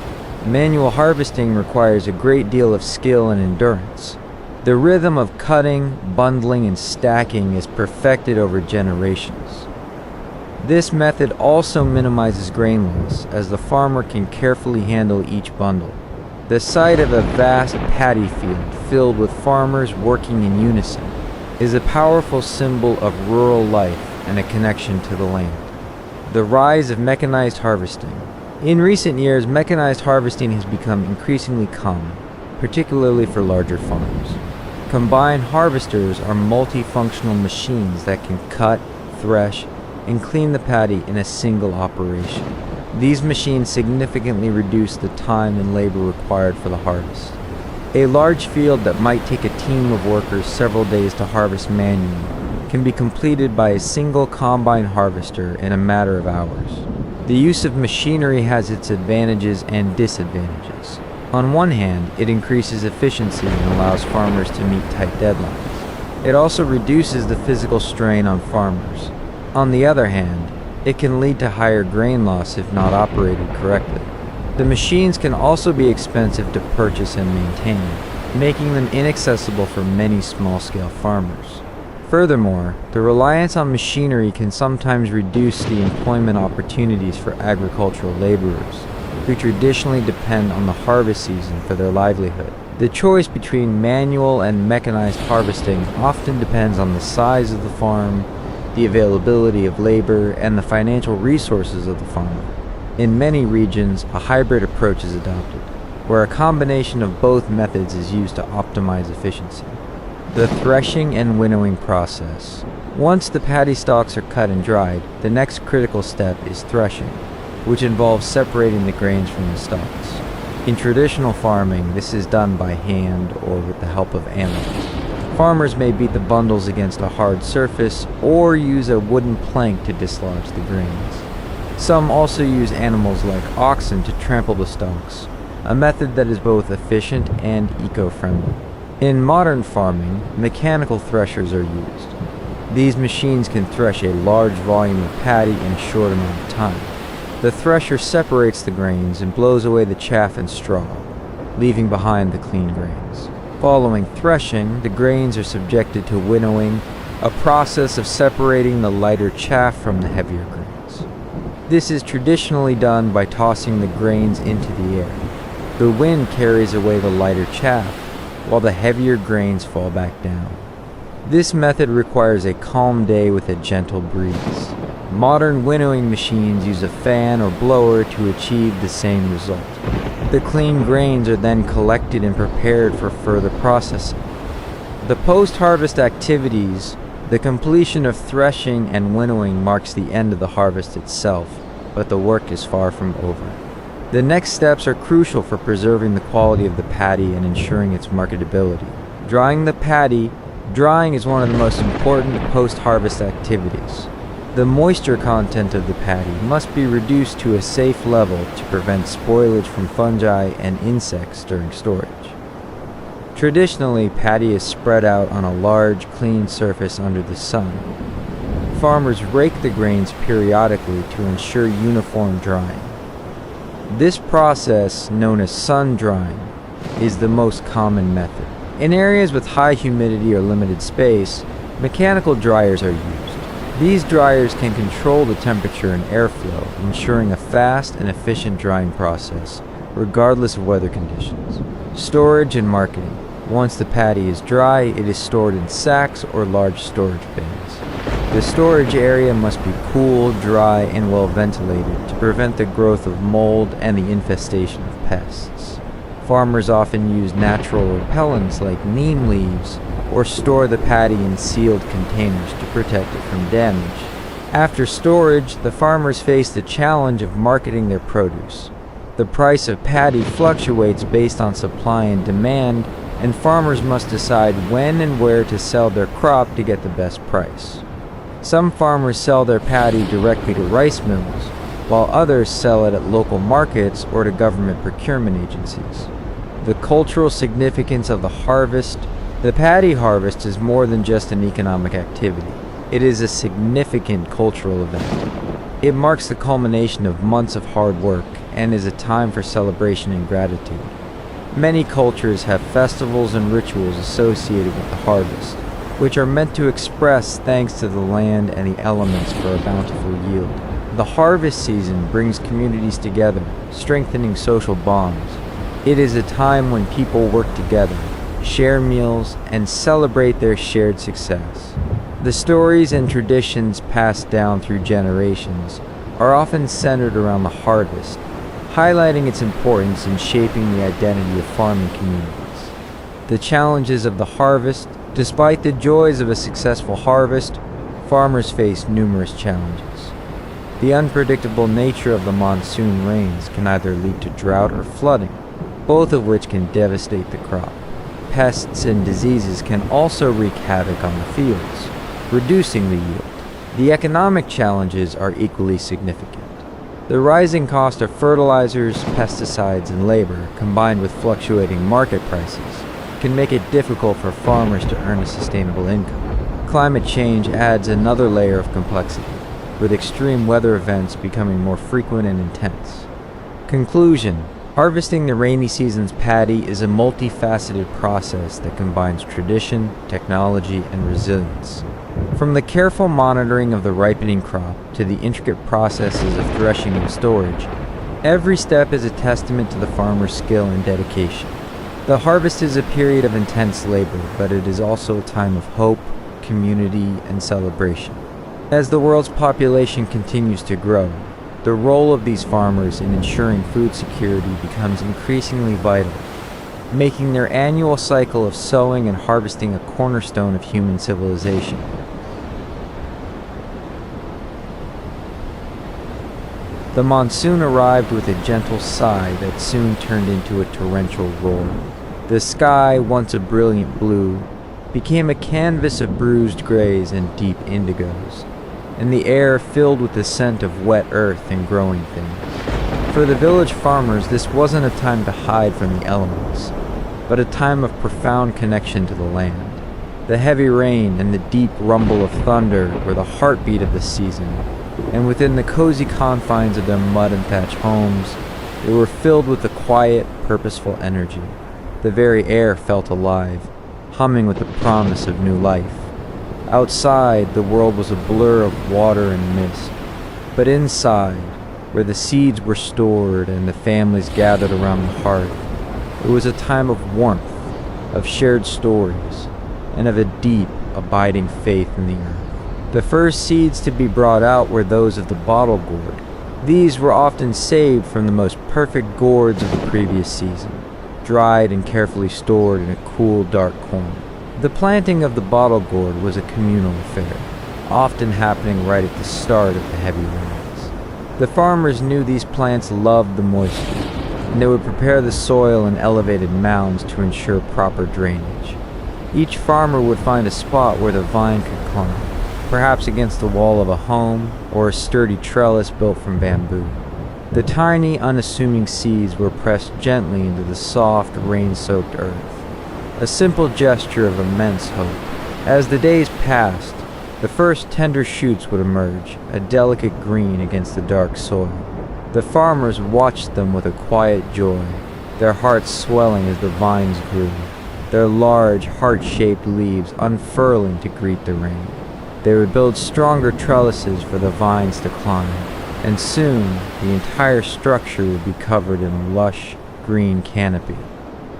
Manual harvesting requires a great deal of skill and endurance. The rhythm of cutting, bundling, and stacking is perfected over generations. This method also minimizes grain loss, as the farmer can carefully handle each bundle. The sight of a vast paddy field filled with farmers working in unison is a powerful symbol of rural life and a connection to the land. The rise of mechanized harvesting. In recent years, mechanized harvesting has become increasingly common, particularly for larger farms. Combined harvesters are multifunctional machines that can cut, thresh, and clean the paddy in a single operation. These machines significantly reduce the time and labor required for the harvest. A large field that might take a team of workers several days to harvest manually can be completed by a single combine harvester in a matter of hours. The use of machinery has its advantages and disadvantages. On one hand, it increases efficiency and allows farmers to meet tight deadlines. It also reduces the physical strain on farmers. On the other hand, it can lead to higher grain loss if not operated correctly. The machines can also be expensive to purchase and maintain, making them inaccessible for many small-scale farmers. Furthermore, the reliance on machinery can sometimes reduce the employment opportunities for agricultural laborers, who traditionally depend on the harvest season for their livelihood. The choice between manual and mechanized harvesting often depends on the size of the farm, the availability of labor, and the financial resources of the farmer. In many regions, a hybrid approach is adopted, where a combination of both methods is used to optimize efficiency. The threshing and winnowing process. Once the paddy stalks are cut and dried, the next critical step is threshing, which involves separating the grains from the stalks. In traditional farming, this is done by hand or with the help of animals. Farmers may beat the bundles against a hard surface or use a wooden plank to dislodge the grains. Some also use animals like oxen to trample the stalks, a method that is both efficient and eco-friendly. In modern farming, mechanical threshers are used. These machines can thresh a large volume of paddy in a short amount of time. The thresher separates the grains and blows away the chaff and straw, leaving behind the clean grains. Following threshing, the grains are subjected to winnowing, a process of separating the lighter chaff from the heavier grains. This is traditionally done by tossing the grains into the air. The wind carries away the lighter chaff, while the heavier grains fall back down. This method requires a calm day with a gentle breeze. Modern winnowing machines use a fan or blower to achieve the same result. The clean grains are then collected and prepared for further processing. The post-harvest activities, the completion of threshing and winnowing, marks the end of the harvest itself, but the work is far from over. The next steps are crucial for preserving the quality of the paddy and ensuring its marketability. Drying the paddy. Drying is one of the most important post-harvest activities. The moisture content of the paddy must be reduced to a safe level to prevent spoilage from fungi and insects during storage. Traditionally, paddy is spread out on a large, clean surface under the sun. Farmers rake the grains periodically to ensure uniform drying. This process, known as sun drying, is the most common method. In areas with high humidity or limited space, mechanical dryers are used. These dryers can control the temperature and airflow, ensuring a fast and efficient drying process, regardless of weather conditions. Storage and marketing. Once the paddy is dry, it is stored in sacks or large storage bins. The storage area must be cool, dry, and well ventilated to prevent the growth of mold and the infestation of pests. Farmers often use natural repellents like neem leaves or store the paddy in sealed containers to protect it from damage. After storage, the farmers face the challenge of marketing their produce. The price of paddy fluctuates based on supply and demand, and farmers must decide when and where to sell their crop to get the best price. Some farmers sell their paddy directly to rice mills, while others sell it at local markets or to government procurement agencies. The cultural significance of the harvest. The paddy harvest is more than just an economic activity. It is a significant cultural event. It marks the culmination of months of hard work and is a time for celebration and gratitude. Many cultures have festivals and rituals associated with the harvest, which are meant to express thanks to the land and the elements for a bountiful yield. The harvest season brings communities together, strengthening social bonds. It is a time when people work together, share meals, and celebrate their shared success. The stories and traditions passed down through generations are often centered around the harvest, highlighting its importance in shaping the identity of farming communities. The challenges of the harvest. Despite the joys of a successful harvest, farmers face numerous challenges. The unpredictable nature of the monsoon rains can either lead to drought or flooding, both of which can devastate the crop. Pests and diseases can also wreak havoc on the fields, reducing the yield. The economic challenges are equally significant. The rising cost of fertilizers, pesticides, and labor, combined with fluctuating market prices, can make it difficult for farmers to earn a sustainable income. Climate change adds another layer of complexity, with extreme weather events becoming more frequent and intense. Conclusion: harvesting the rainy season's paddy is a multifaceted process that combines tradition, technology, and resilience. From the careful monitoring of the ripening crop to the intricate processes of threshing and storage, every step is a testament to the farmer's skill and dedication. The harvest is a period of intense labor, but it is also a time of hope, community, and celebration. As the world's population continues to grow, the role of these farmers in ensuring food security becomes increasingly vital, making their annual cycle of sowing and harvesting a cornerstone of human civilization. The monsoon arrived with a gentle sigh that soon turned into a torrential roar. The sky, once a brilliant blue, became a canvas of bruised grays and deep indigos, and the air filled with the scent of wet earth and growing things. For the village farmers, this wasn't a time to hide from the elements, but a time of profound connection to the land. The heavy rain and the deep rumble of thunder were the heartbeat of the season, and within the cozy confines of their mud and thatch homes, they were filled with a quiet, purposeful energy. The very air felt alive, humming with the promise of new life. Outside, the world was a blur of water and mist, but inside, where the seeds were stored and the families gathered around the hearth, it was a time of warmth, of shared stories, and of a deep, abiding faith in the earth. The first seeds to be brought out were those of the bottle gourd. These were often saved from the most perfect gourds of the previous season, dried and carefully stored in a cool, dark corner. The planting of the bottle gourd was a communal affair, often happening right at the start of the heavy rains. The farmers knew these plants loved the moisture, and they would prepare the soil in elevated mounds to ensure proper drainage. Each farmer would find a spot where the vine could climb, perhaps against the wall of a home or a sturdy trellis built from bamboo. The tiny, unassuming seeds were pressed gently into the soft, rain-soaked earth, a simple gesture of immense hope. As the days passed, the first tender shoots would emerge, a delicate green against the dark soil. The farmers watched them with a quiet joy, their hearts swelling as the vines grew, their large, heart-shaped leaves unfurling to greet the rain. They would build stronger trellises for the vines to climb, and soon the entire structure would be covered in a lush, green canopy.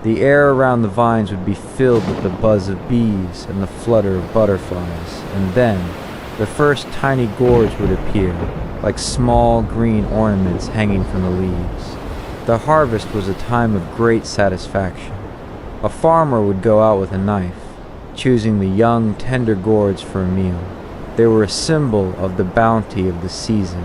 The air around the vines would be filled with the buzz of bees and the flutter of butterflies, and then the first tiny gourds would appear, like small green ornaments hanging from the leaves. The harvest was a time of great satisfaction. A farmer would go out with a knife, choosing the young, tender gourds for a meal. They were a symbol of the bounty of the season,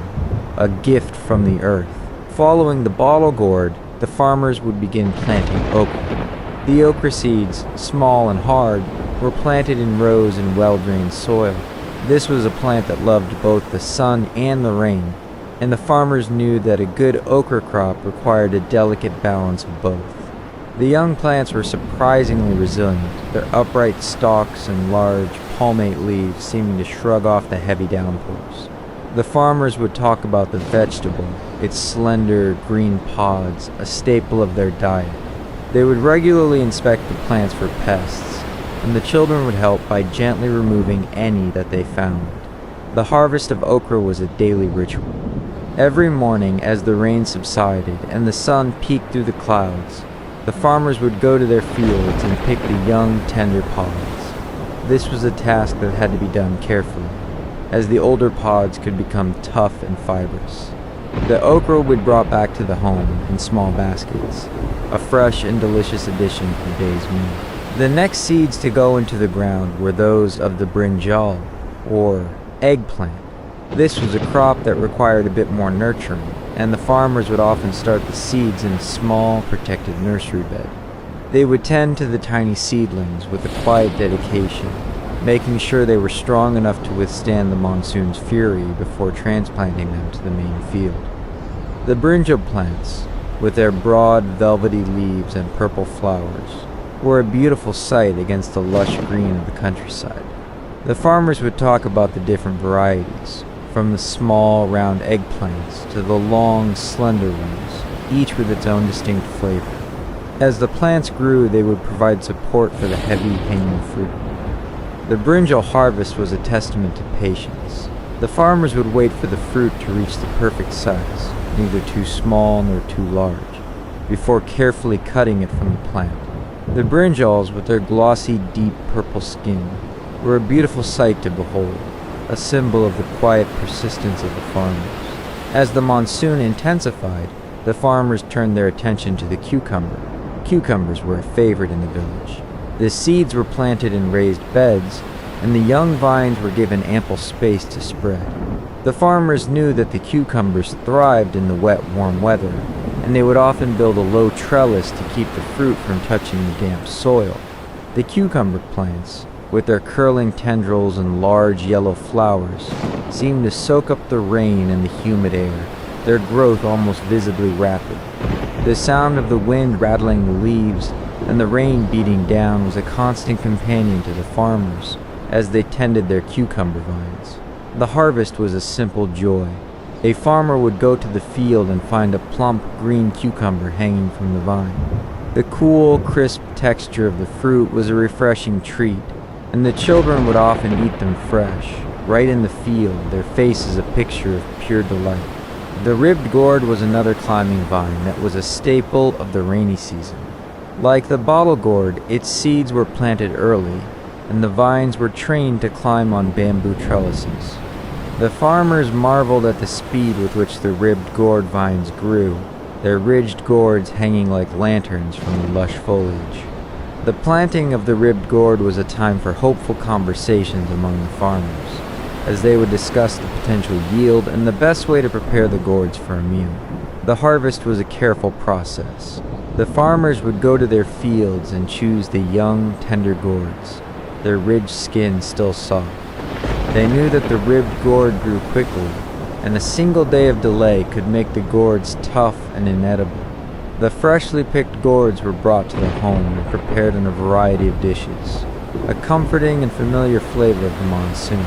a gift from the earth. Following the bottle gourd, the farmers would begin planting okra. The okra seeds, small and hard, were planted in rows in well-drained soil. This was a plant that loved both the sun and the rain, and the farmers knew that a good okra crop required a delicate balance of both. The young plants were surprisingly resilient, their upright stalks and large, palmate leaves seeming to shrug off the heavy downpours. The farmers would talk about the vegetable, its slender, green pods, a staple of their diet. They would regularly inspect the plants for pests, and the children would help by gently removing any that they found. The harvest of okra was a daily ritual. Every morning, as the rain subsided and the sun peeked through the clouds, the farmers would go to their fields and pick the young, tender pods. This was a task that had to be done carefully, as the older pods could become tough and fibrous. The okra would be brought back to the home in small baskets, a fresh and delicious addition to the day's meal. The next seeds to go into the ground were those of the brinjal, or eggplant. This was a crop that required a bit more nurturing, and the farmers would often start the seeds in a small, protected nursery bed. They would tend to the tiny seedlings with a quiet dedication, making sure they were strong enough to withstand the monsoon's fury before transplanting them to the main field. The brinjal plants, with their broad, velvety leaves and purple flowers, were a beautiful sight against the lush green of the countryside. The farmers would talk about the different varieties, from the small, round eggplants to the long, slender ones, each with its own distinct flavor. As the plants grew, they would provide support for the heavy, hanging fruit. The brinjal harvest was a testament to patience. The farmers would wait for the fruit to reach the perfect size, neither too small nor too large, before carefully cutting it from the plant. The brinjals, with their glossy, deep purple skin, were a beautiful sight to behold, a symbol of the quiet persistence of the farmers. As the monsoon intensified, the farmers turned their attention to the cucumber. Cucumbers were a favorite in the village. The seeds were planted in raised beds, and the young vines were given ample space to spread. The farmers knew that the cucumbers thrived in the wet, warm weather, and they would often build a low trellis to keep the fruit from touching the damp soil. The cucumber plants, with their curling tendrils and large yellow flowers, seemed to soak up the rain and the humid air, their growth almost visibly rapid. The sound of the wind rattling the leaves and the rain beating down was a constant companion to the farmers as they tended their cucumber vines. The harvest was a simple joy. A farmer would go to the field and find a plump green cucumber hanging from the vine. The cool, crisp texture of the fruit was a refreshing treat, and the children would often eat them fresh, right in the field, their faces a picture of pure delight. The ribbed gourd was another climbing vine that was a staple of the rainy season. Like the bottle gourd, its seeds were planted early, and the vines were trained to climb on bamboo trellises. The farmers marveled at the speed with which the ribbed gourd vines grew, their ridged gourds hanging like lanterns from the lush foliage. The planting of the ribbed gourd was a time for hopeful conversations among the farmers, as they would discuss the potential yield and the best way to prepare the gourds for a meal. The harvest was a careful process. The farmers would go to their fields and choose the young, tender gourds, their ridged skin still soft. They knew that the ribbed gourd grew quickly, and a single day of delay could make the gourds tough and inedible. The freshly picked gourds were brought to the home and prepared in a variety of dishes, a comforting and familiar flavor of the monsoon.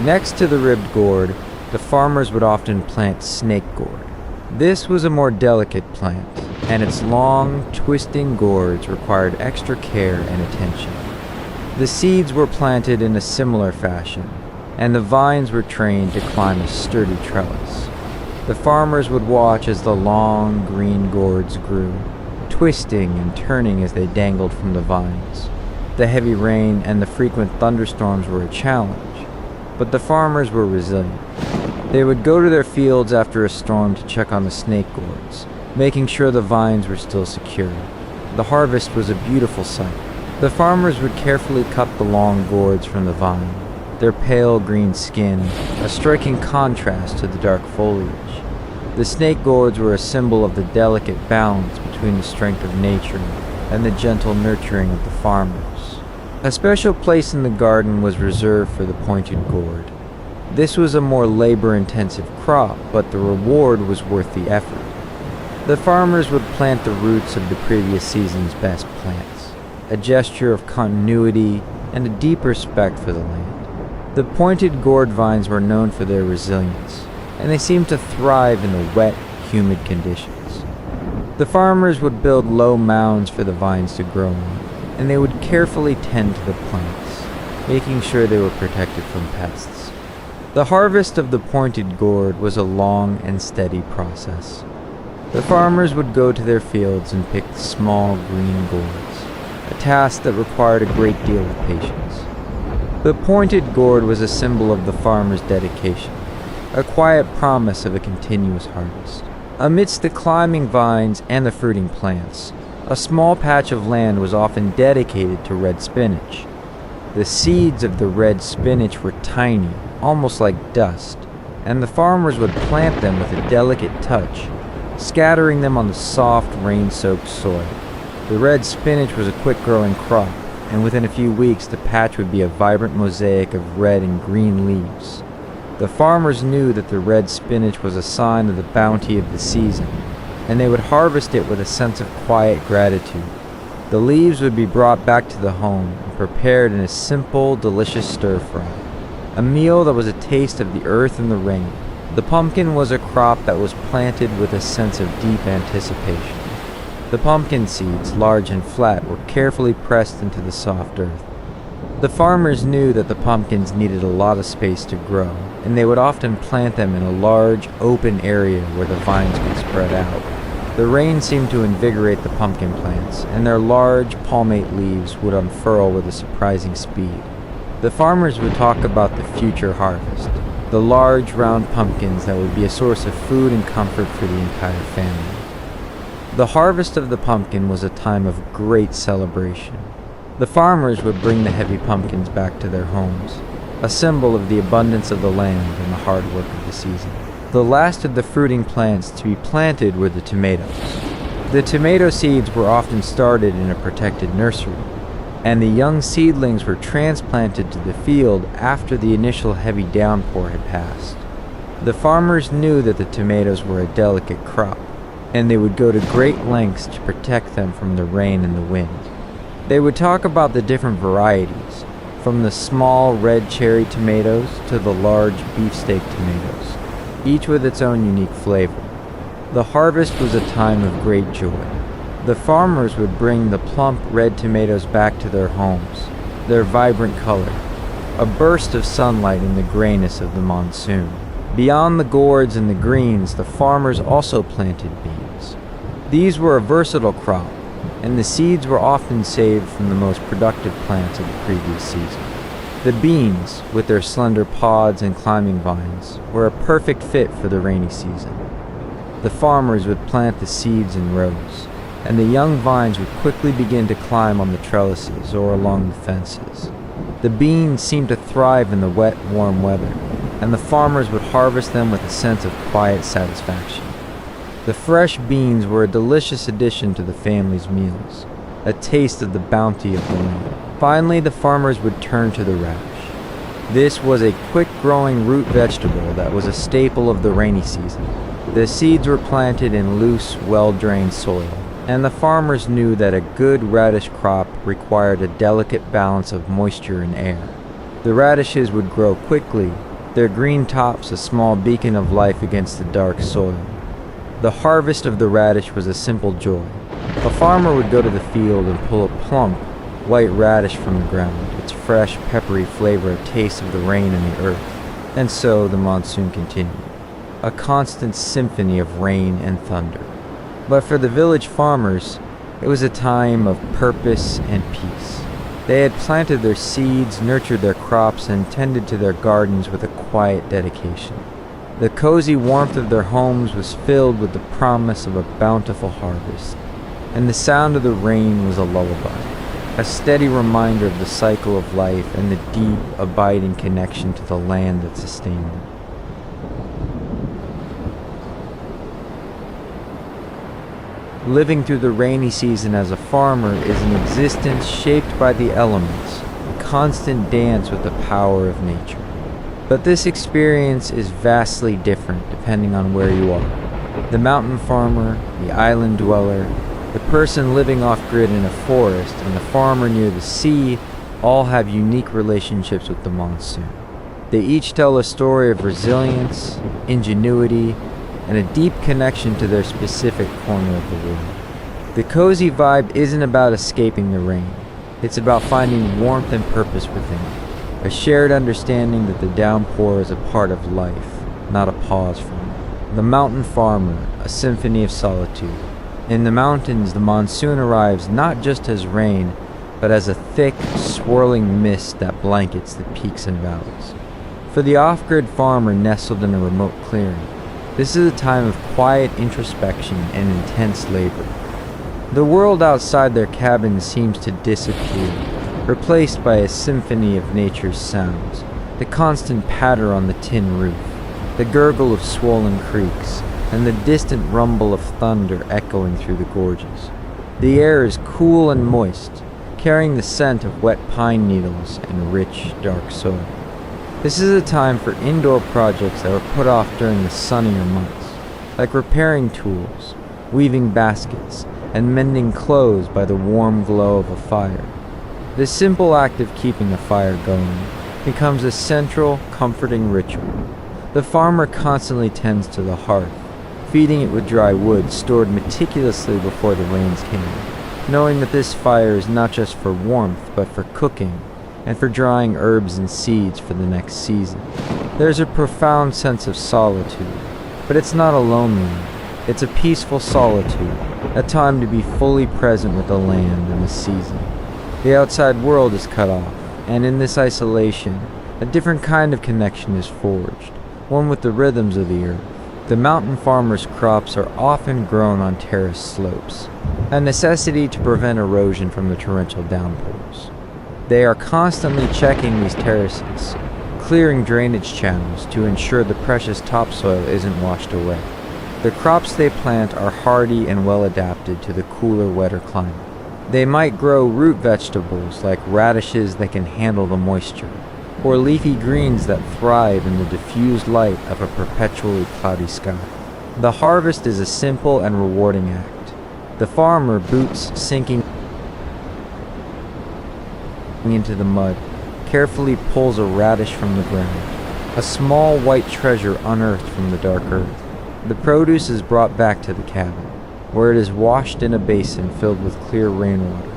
Next to the ribbed gourd, the farmers would often plant snake gourd. This was a more delicate plant, and its long, twisting gourds required extra care and attention. The seeds were planted in a similar fashion, and the vines were trained to climb a sturdy trellis. The farmers would watch as the long, green gourds grew, twisting and turning as they dangled from the vines. The heavy rain and the frequent thunderstorms were a challenge, but the farmers were resilient. They would go to their fields after a storm to check on the snake gourds, making sure the vines were still secure. The harvest was a beautiful sight. The farmers would carefully cut the long gourds from the vine, their pale green skin a striking contrast to the dark foliage. The snake gourds were a symbol of the delicate balance between the strength of nature and the gentle nurturing of the farmers. A special place in the garden was reserved for the pointed gourd. This was a more labor-intensive crop, but the reward was worth the effort. The farmers would plant the roots of the previous season's best plants, a gesture of continuity and a deep respect for the land. The pointed gourd vines were known for their resilience, and they seemed to thrive in the wet, humid conditions. The farmers would build low mounds for the vines to grow on, and they would carefully tend to the plants, making sure they were protected from pests. The harvest of the pointed gourd was a long and steady process. The farmers would go to their fields and pick the small green gourds, a task that required a great deal of patience. The pointed gourd was a symbol of the farmer's dedication, a quiet promise of a continuous harvest. Amidst the climbing vines and the fruiting plants, a small patch of land was often dedicated to red spinach. The seeds of the red spinach were tiny, almost like dust, and the farmers would plant them with a delicate touch, scattering them on the soft, rain-soaked soil. The red spinach was a quick-growing crop, and within a few weeks the patch would be a vibrant mosaic of red and green leaves. The farmers knew that the red spinach was a sign of the bounty of the season, and they would harvest it with a sense of quiet gratitude. The leaves would be brought back to the home and prepared in a simple, delicious stir-fry, a meal that was a taste of the earth and the rain. The pumpkin was a crop that was planted with a sense of deep anticipation. The pumpkin seeds, large and flat, were carefully pressed into the soft earth. The farmers knew that the pumpkins needed a lot of space to grow, and they would often plant them in a large, open area where the vines could spread out. The rain seemed to invigorate the pumpkin plants, and their large, palmate leaves would unfurl with a surprising speed. The farmers would talk about the future harvest, the large, round pumpkins that would be a source of food and comfort for the entire family. The harvest of the pumpkin was a time of great celebration. The farmers would bring the heavy pumpkins back to their homes, a symbol of the abundance of the land and the hard work of the season. The last of the fruiting plants to be planted were the tomatoes. The tomato seeds were often started in a protected nursery, and the young seedlings were transplanted to the field after the initial heavy downpour had passed. The farmers knew that the tomatoes were a delicate crop, and they would go to great lengths to protect them from the rain and the wind. They would talk about the different varieties, from the small red cherry tomatoes to the large beefsteak tomatoes, each with its own unique flavor. The harvest was a time of great joy. The farmers would bring the plump red tomatoes back to their homes, their vibrant color, a burst of sunlight in the grayness of the monsoon. Beyond the gourds and the greens, the farmers also planted beans. These were a versatile crop, and the seeds were often saved from the most productive plants of the previous season. The beans, with their slender pods and climbing vines, were a perfect fit for the rainy season. The farmers would plant the seeds in rows, and the young vines would quickly begin to climb on the trellises or along the fences. The beans seemed to thrive in the wet, warm weather, and the farmers would harvest them with a sense of quiet satisfaction. The fresh beans were a delicious addition to the family's meals, a taste of the bounty of the land. Finally, the farmers would turn to the radish. This was a quick-growing root vegetable that was a staple of the rainy season. The seeds were planted in loose, well-drained soil, and the farmers knew that a good radish crop required a delicate balance of moisture and air. The radishes would grow quickly, their green tops a small beacon of life against the dark soil. The harvest of the radish was a simple joy. A farmer would go to the field and pull a plump, white radish from the ground, its fresh, peppery flavor a taste of the rain and the earth. And so the monsoon continued, a constant symphony of rain and thunder. But for the village farmers, it was a time of purpose and peace. They had planted their seeds, nurtured their crops, and tended to their gardens with a quiet dedication. The cozy warmth of their homes was filled with the promise of a bountiful harvest, and the sound of the rain was a lullaby, a steady reminder of the cycle of life and the deep, abiding connection to the land that sustained them. Living through the rainy season as a farmer is an existence shaped by the elements, a constant dance with the power of nature. But this experience is vastly different depending on where you are. The mountain farmer, the island dweller, the person living off-grid in a forest, and the farmer near the sea all have unique relationships with the monsoon. They each tell a story of resilience, ingenuity, and a deep connection to their specific corner of the world. The cozy vibe isn't about escaping the rain. It's about finding warmth and purpose within it, a shared understanding that the downpour is a part of life, not a pause from it. The mountain farmer, a symphony of solitude. In the mountains, the monsoon arrives not just as rain, but as a thick, swirling mist that blankets the peaks and valleys. For the off-grid farmer nestled in a remote clearing, this is a time of quiet introspection and intense labor. The world outside their cabin seems to disappear, replaced by a symphony of nature's sounds, the constant patter on the tin roof, the gurgle of swollen creeks, and the distant rumble of thunder echoing through the gorges. The air is cool and moist, carrying the scent of wet pine needles and rich, dark soil. This is a time for indoor projects that were put off during the sunnier months, like repairing tools, weaving baskets, and mending clothes by the warm glow of a fire. This simple act of keeping a fire going becomes a central, comforting ritual. The farmer constantly tends to the hearth, feeding it with dry wood stored meticulously before the rains came, knowing that this fire is not just for warmth, but for cooking, and for drying herbs and seeds for the next season. There's a profound sense of solitude, but it's not a lonely one. It's a peaceful solitude, a time to be fully present with the land and the season. The outside world is cut off, and in this isolation, a different kind of connection is forged, one with the rhythms of the earth. The mountain farmer's crops are often grown on terraced slopes, a necessity to prevent erosion from the torrential downpours. They are constantly checking these terraces, clearing drainage channels to ensure the precious topsoil isn't washed away. The crops they plant are hardy and well adapted to the cooler, wetter climate. They might grow root vegetables like radishes that can handle the moisture, or leafy greens that thrive in the diffused light of a perpetually cloudy sky. The harvest is a simple and rewarding act. The farmer, boots sinking into the mud, carefully pulls a radish from the ground, a small white treasure unearthed from the dark earth. The produce is brought back to the cabin, where it is washed in a basin filled with clear rainwater.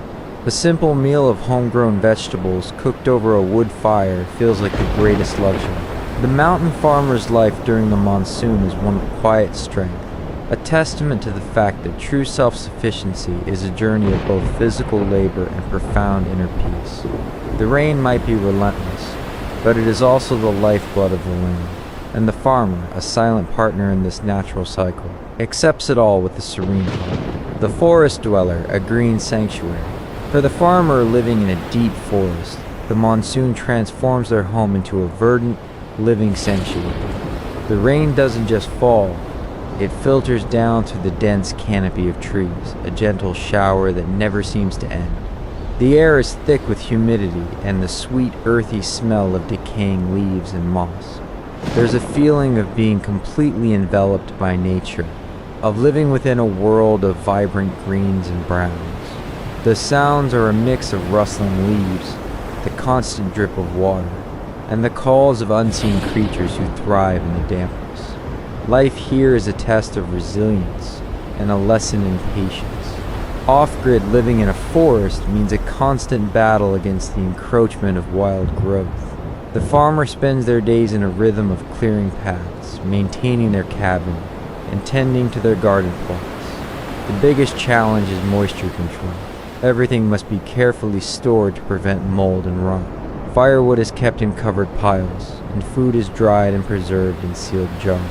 The simple meal of homegrown vegetables cooked over a wood fire feels like the greatest luxury. The mountain farmer's life during the monsoon is one of quiet strength, a testament to the fact that true self-sufficiency is a journey of both physical labor and profound inner peace. The rain might be relentless, but it is also the lifeblood of the land, and the farmer, a silent partner in this natural cycle, accepts it all with a serene heart. The forest dweller, a green sanctuary. For the farmer living in a deep forest, the monsoon transforms their home into a verdant, living sanctuary. The rain doesn't just fall, it filters down through the dense canopy of trees, a gentle shower that never seems to end. The air is thick with humidity and the sweet, earthy smell of decaying leaves and moss. There's a feeling of being completely enveloped by nature, of living within a world of vibrant greens and browns. The sounds are a mix of rustling leaves, the constant drip of water, and the calls of unseen creatures who thrive in the dampness. Life here is a test of resilience and a lesson in patience. Off-grid living in a forest means a constant battle against the encroachment of wild growth. The farmer spends their days in a rhythm of clearing paths, maintaining their cabin, and tending to their garden plots. The biggest challenge is moisture control. Everything must be carefully stored to prevent mold and rot. Firewood is kept in covered piles, and food is dried and preserved in sealed jars.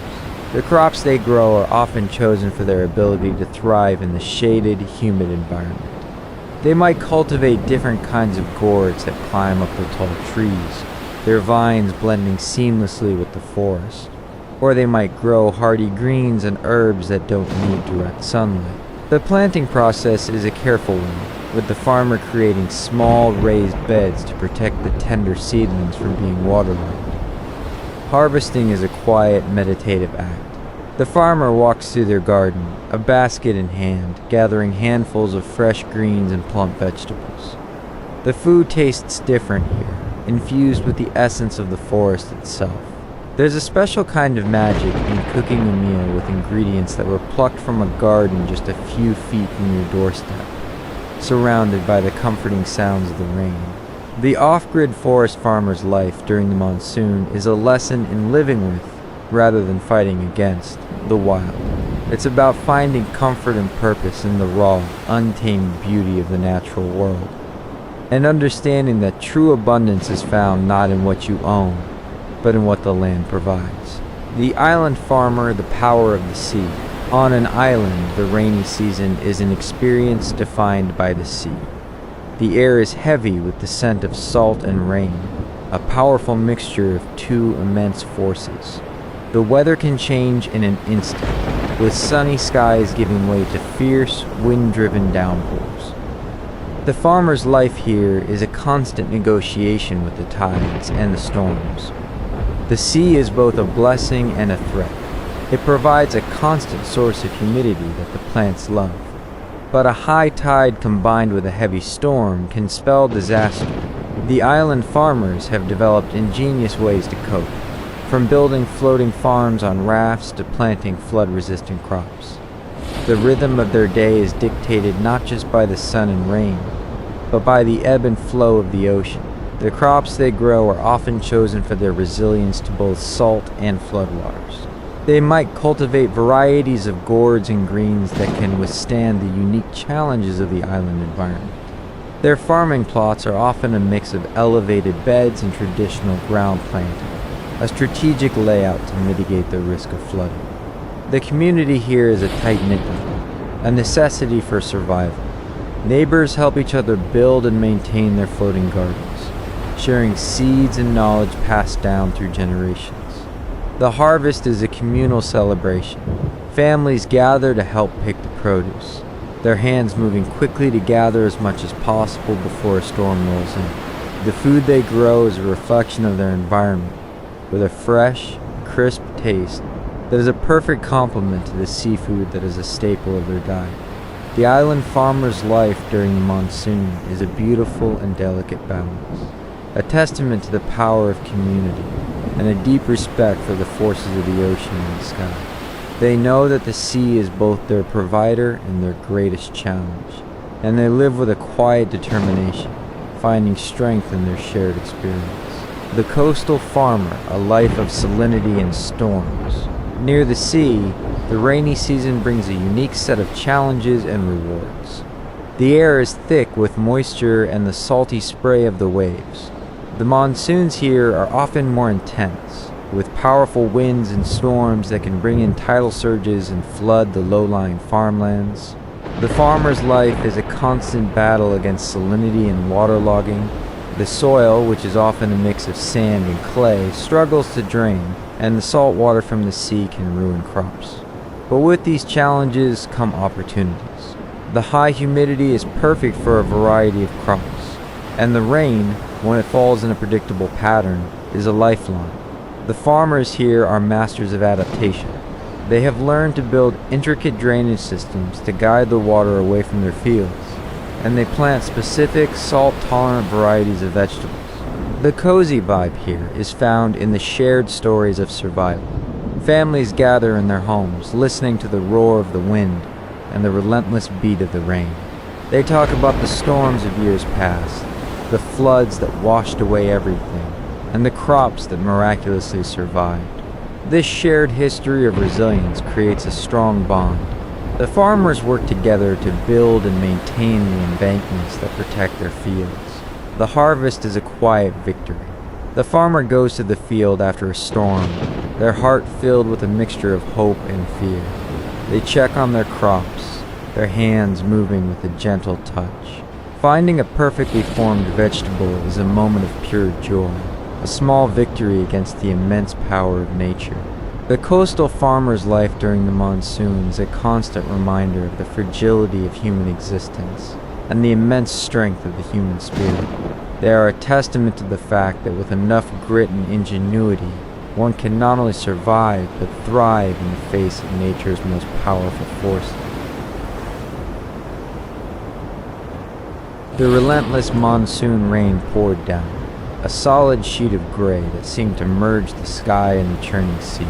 The crops they grow are often chosen for their ability to thrive in the shaded, humid environment. They might cultivate different kinds of gourds that climb up the tall trees, their vines blending seamlessly with the forest. Or they might grow hardy greens and herbs that don't need direct sunlight. The planting process is a careful one, with the farmer creating small raised beds to protect the tender seedlings from being waterlogged. Harvesting is a quiet, meditative act. The farmer walks through their garden, a basket in hand, gathering handfuls of fresh greens and plump vegetables. The food tastes different here, infused with the essence of the forest itself. There's a special kind of magic in cooking a meal with ingredients that were plucked from a garden just a few feet from your doorstep, surrounded by the comforting sounds of the rain. The off-grid forest farmer's life during the monsoon is a lesson in living with, rather than fighting against, the wild. It's about finding comfort and purpose in the raw, untamed beauty of the natural world, and understanding that true abundance is found not in what you own, but in what the land provides. The island farmer, the power of the sea. On an island, the rainy season is an experience defined by the sea. The air is heavy with the scent of salt and rain, a powerful mixture of two immense forces. The weather can change in an instant, with sunny skies giving way to fierce, wind-driven downpours. The farmer's life here is a constant negotiation with the tides and the storms. The sea is both a blessing and a threat. It provides a constant source of humidity that the plants love. But a high tide combined with a heavy storm can spell disaster. The island farmers have developed ingenious ways to cope, from building floating farms on rafts to planting flood-resistant crops. The rhythm of their day is dictated not just by the sun and rain, but by the ebb and flow of the ocean. The crops they grow are often chosen for their resilience to both salt and floodwaters. They might cultivate varieties of gourds and greens that can withstand the unique challenges of the island environment. Their farming plots are often a mix of elevated beds and traditional ground planting, a strategic layout to mitigate the risk of flooding. The community here is a tight-knit one, a necessity for survival. Neighbors help each other build and maintain their floating gardens. sharing seeds and knowledge passed down through generations. The harvest is a communal celebration. Families gather to help pick the produce, their hands moving quickly to gather as much as possible before a storm rolls in. The food they grow is a reflection of their environment, with a fresh, crisp taste that is a perfect complement to the seafood that is a staple of their diet. The island farmer's life during the monsoon is a beautiful and delicate balance, a testament to the power of community and a deep respect for the forces of the ocean and the sky. They know that the sea is both their provider and their greatest challenge, and they live with a quiet determination, finding strength in their shared experience. The coastal farmer, a life of salinity and storms. Near the sea, the rainy season brings a unique set of challenges and rewards. The air is thick with moisture and the salty spray of the waves. The monsoons here are often more intense, with powerful winds and storms that can bring in tidal surges and flood the low-lying farmlands. The farmer's life is a constant battle against salinity and waterlogging. The soil, which is often a mix of sand and clay, struggles to drain, and the salt water from the sea can ruin crops. But with these challenges come opportunities. The high humidity is perfect for a variety of crops, and the rain, when it falls in a predictable pattern, is a lifeline. The farmers here are masters of adaptation. They have learned to build intricate drainage systems to guide the water away from their fields, and they plant specific salt-tolerant varieties of vegetables. The cozy vibe here is found in the shared stories of survival. Families gather in their homes, listening to the roar of the wind and the relentless beat of the rain. They talk about the storms of years past, the floods that washed away everything, and the crops that miraculously survived. This shared history of resilience creates a strong bond. The farmers work together to build and maintain the embankments that protect their fields. The harvest is a quiet victory. The farmer goes to the field after a storm, their heart filled with a mixture of hope and fear. They check on their crops, their hands moving with a gentle touch. Finding a perfectly formed vegetable is a moment of pure joy, a small victory against the immense power of nature. The coastal farmer's life during the monsoon is a constant reminder of the fragility of human existence and the immense strength of the human spirit. They are a testament to the fact that with enough grit and ingenuity, one can not only survive but thrive in the face of nature's most powerful forces. The relentless monsoon rain poured down, a solid sheet of gray that seemed to merge the sky and the churning sea.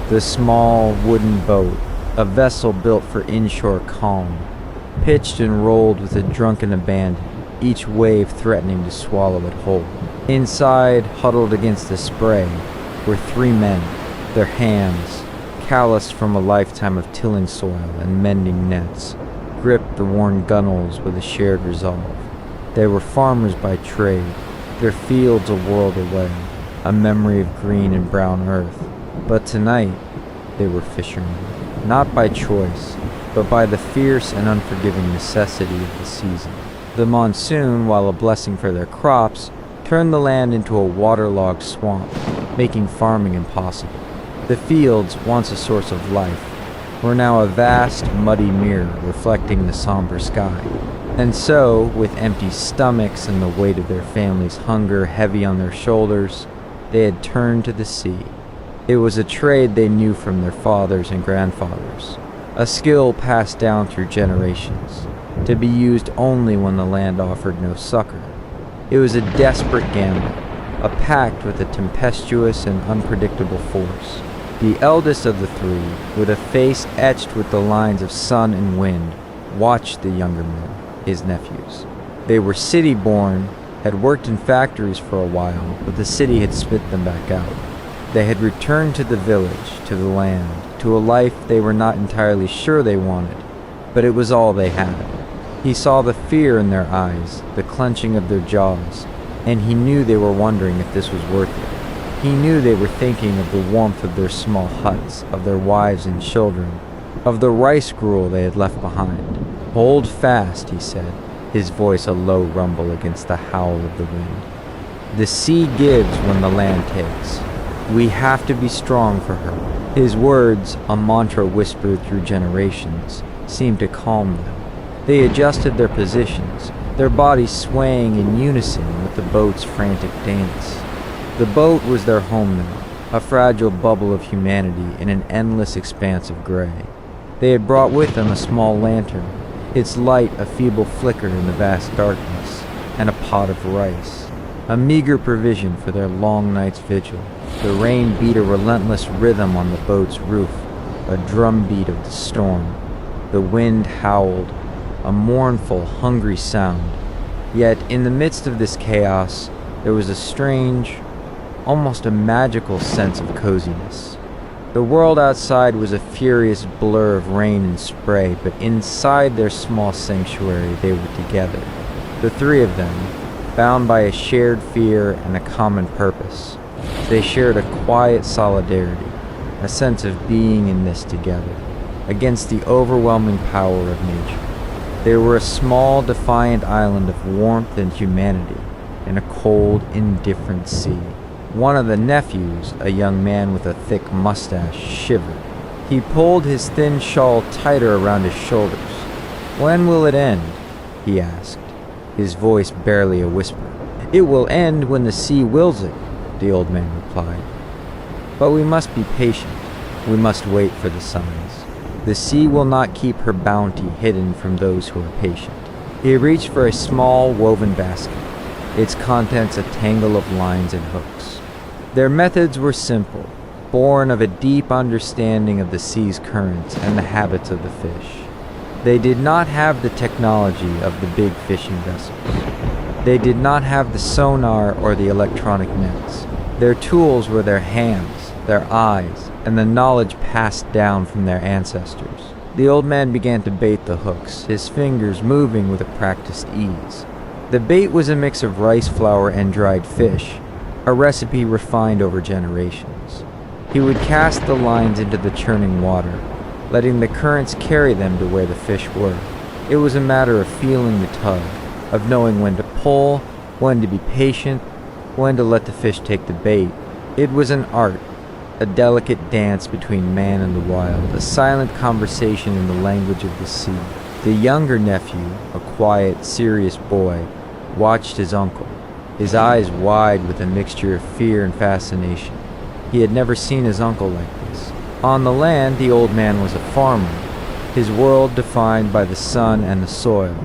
The small wooden boat, a vessel built for inshore calm, pitched and rolled with a drunken abandon, each wave threatening to swallow it whole. Inside, huddled against the spray, were three men, their hands, calloused from a lifetime of tilling soil and mending nets, gripped the worn gunwales with a shared resolve. They were farmers by trade, their fields a world away, a memory of green and brown earth. But tonight, they were fishermen, not by choice, but by the fierce and unforgiving necessity of the season. The monsoon, while a blessing for their crops, turned the land into a waterlogged swamp, making farming impossible. The fields, once a source of life, were now a vast, muddy mirror reflecting the somber sky. And so, with empty stomachs and the weight of their family's hunger heavy on their shoulders, they had turned to the sea. It was a trade they knew from their fathers and grandfathers, a skill passed down through generations, to be used only when the land offered no succor. It was a desperate gamble, a pact with a tempestuous and unpredictable force. The eldest of the three, with a face etched with the lines of sun and wind, watched the younger men, his nephews. They were city-born, had worked in factories for a while, but the city had spit them back out. They had returned to the village, to the land, to a life they were not entirely sure they wanted, but it was all they had. He saw the fear in their eyes, the clenching of their jaws, and he knew they were wondering if this was worth it. He knew they were thinking of the warmth of their small huts, of their wives and children, of the rice gruel they had left behind. "Hold fast," he said, his voice a low rumble against the howl of the wind. The sea gives when the land takes. We have to be strong for her. His words, a mantra whispered through generations, seemed to calm them. They adjusted their positions, their bodies swaying in unison with the boat's frantic dance. The boat was their home now, a fragile bubble of humanity in an endless expanse of gray. They had brought with them a small lantern, its light a feeble flicker in the vast darkness, and a pot of rice, a meager provision for their long night's vigil. The rain beat a relentless rhythm on the boat's roof, a drumbeat of the storm. The wind howled, a mournful, hungry sound. Yet, in the midst of this chaos, there was a strange, almost a magical sense of coziness. The world outside was a furious blur of rain and spray, but inside their small sanctuary they were together, the three of them, bound by a shared fear and a common purpose. They shared a quiet solidarity, a sense of being in this together, against the overwhelming power of nature. They were a small, defiant island of warmth and humanity in a cold, indifferent sea. One of the nephews, a young man with a thick mustache, shivered. He pulled his thin shawl tighter around his shoulders. "When will it end?" he asked, his voice barely a whisper. "It will end when the sea wills it," the old man replied. "But we must be patient. We must wait for the signs. The sea will not keep her bounty hidden from those who are patient." He reached for a small woven basket, its contents a tangle of lines and hooks. Their methods were simple, born of a deep understanding of the sea's currents and the habits of the fish. They did not have the technology of the big fishing vessels. They did not have the sonar or the electronic nets. Their tools were their hands, their eyes, and the knowledge passed down from their ancestors. The old man began to bait the hooks, his fingers moving with a practiced ease. The bait was a mix of rice flour and dried fish, a recipe refined over generations. He would cast the lines into the churning water, letting the currents carry them to where the fish were. It was a matter of feeling the tug, of knowing when to pull, when to be patient, when to let the fish take the bait. It was an art, a delicate dance between man and the wild, a silent conversation in the language of the sea. The younger nephew, a quiet, serious boy, watched his uncle, his eyes wide with a mixture of fear and fascination. He had never seen his uncle like this. On the land, the old man was a farmer, his world defined by the sun and the soil.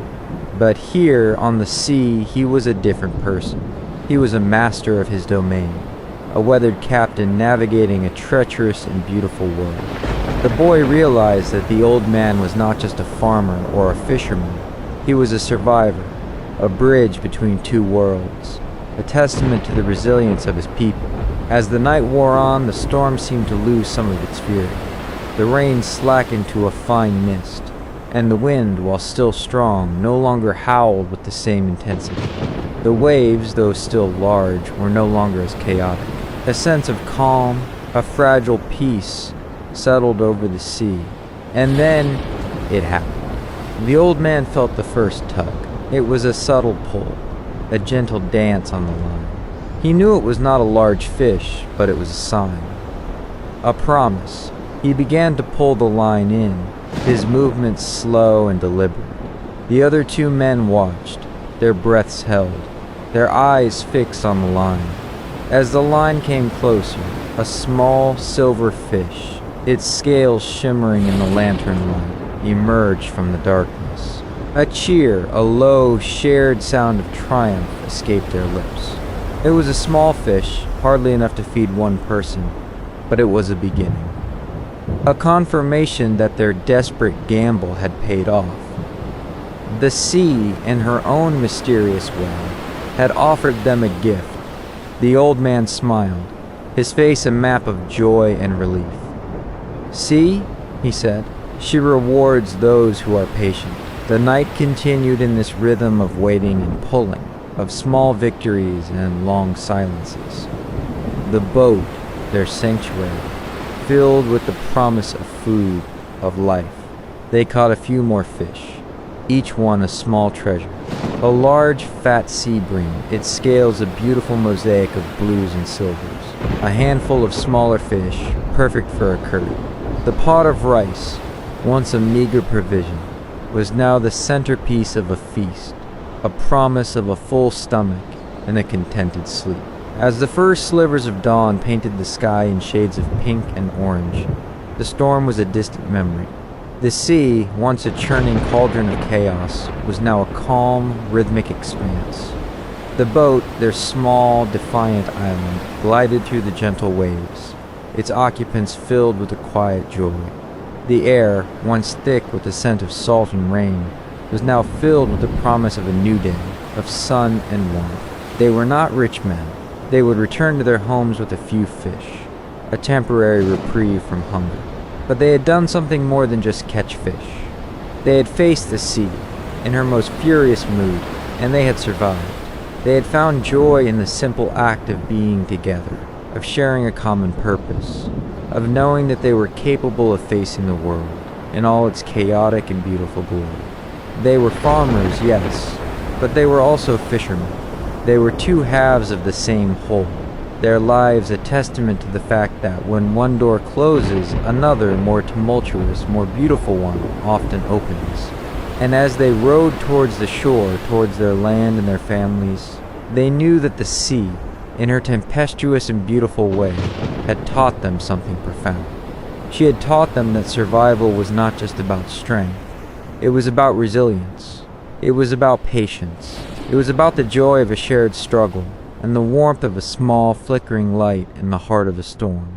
But here, on the sea, he was a different person. He was a master of his domain, a weathered captain navigating a treacherous and beautiful world. The boy realized that the old man was not just a farmer or a fisherman. He was a survivor, a bridge between two worlds, a testament to the resilience of his people. As the night wore on, the storm seemed to lose some of its fury. The rain slackened to a fine mist, and the wind, while still strong, no longer howled with the same intensity. The waves, though still large, were no longer as chaotic. A sense of calm, a fragile peace, settled over the sea. And then, it happened. The old man felt the first tug. It was a subtle pull, a gentle dance on the line. He knew it was not a large fish, but it was a sign, a promise. He began to pull the line in, his movements slow and deliberate. The other two men watched, their breaths held, their eyes fixed on the line. As the line came closer, a small silver fish, its scales shimmering in the lantern light, emerged from the darkness. A cheer, a low, shared sound of triumph escaped their lips. It was a small fish, hardly enough to feed one person, but it was a beginning. A confirmation that their desperate gamble had paid off. The sea, in her own mysterious way, had offered them a gift. The old man smiled, his face a map of joy and relief. "See," he said, "she rewards those who are patient." The night continued in this rhythm of waiting and pulling, of small victories and long silences. The boat, their sanctuary, filled with the promise of food, of life. They caught a few more fish, each one a small treasure. A large, fat sea bream, its scales a beautiful mosaic of blues and silvers. A handful of smaller fish, perfect for a curry. The pot of rice, once a meager provision, was now the centerpiece of a feast, a promise of a full stomach and a contented sleep. As the first slivers of dawn painted the sky in shades of pink and orange, the storm was a distant memory. The sea, once a churning cauldron of chaos, was now a calm, rhythmic expanse. The boat, their small, defiant island, glided through the gentle waves, its occupants filled with a quiet joy. The air, once thick with the scent of salt and rain, was now filled with the promise of a new day, of sun and warmth. They were not rich men. They would return to their homes with a few fish, a temporary reprieve from hunger. But they had done something more than just catch fish. They had faced the sea in her most furious mood, and they had survived. They had found joy in the simple act of being together, of sharing a common purpose, of knowing that they were capable of facing the world in all its chaotic and beautiful glory. They were farmers, yes, but they were also fishermen. They were two halves of the same whole, their lives a testament to the fact that when one door closes, another, more tumultuous, more beautiful one often opens. And as they rowed towards the shore, towards their land and their families, they knew that the sea, in her tempestuous and beautiful way, had taught them something profound. She had taught them that survival was not just about strength. It was about resilience. It was about patience. It was about the joy of a shared struggle and the warmth of a small, flickering light in the heart of a storm.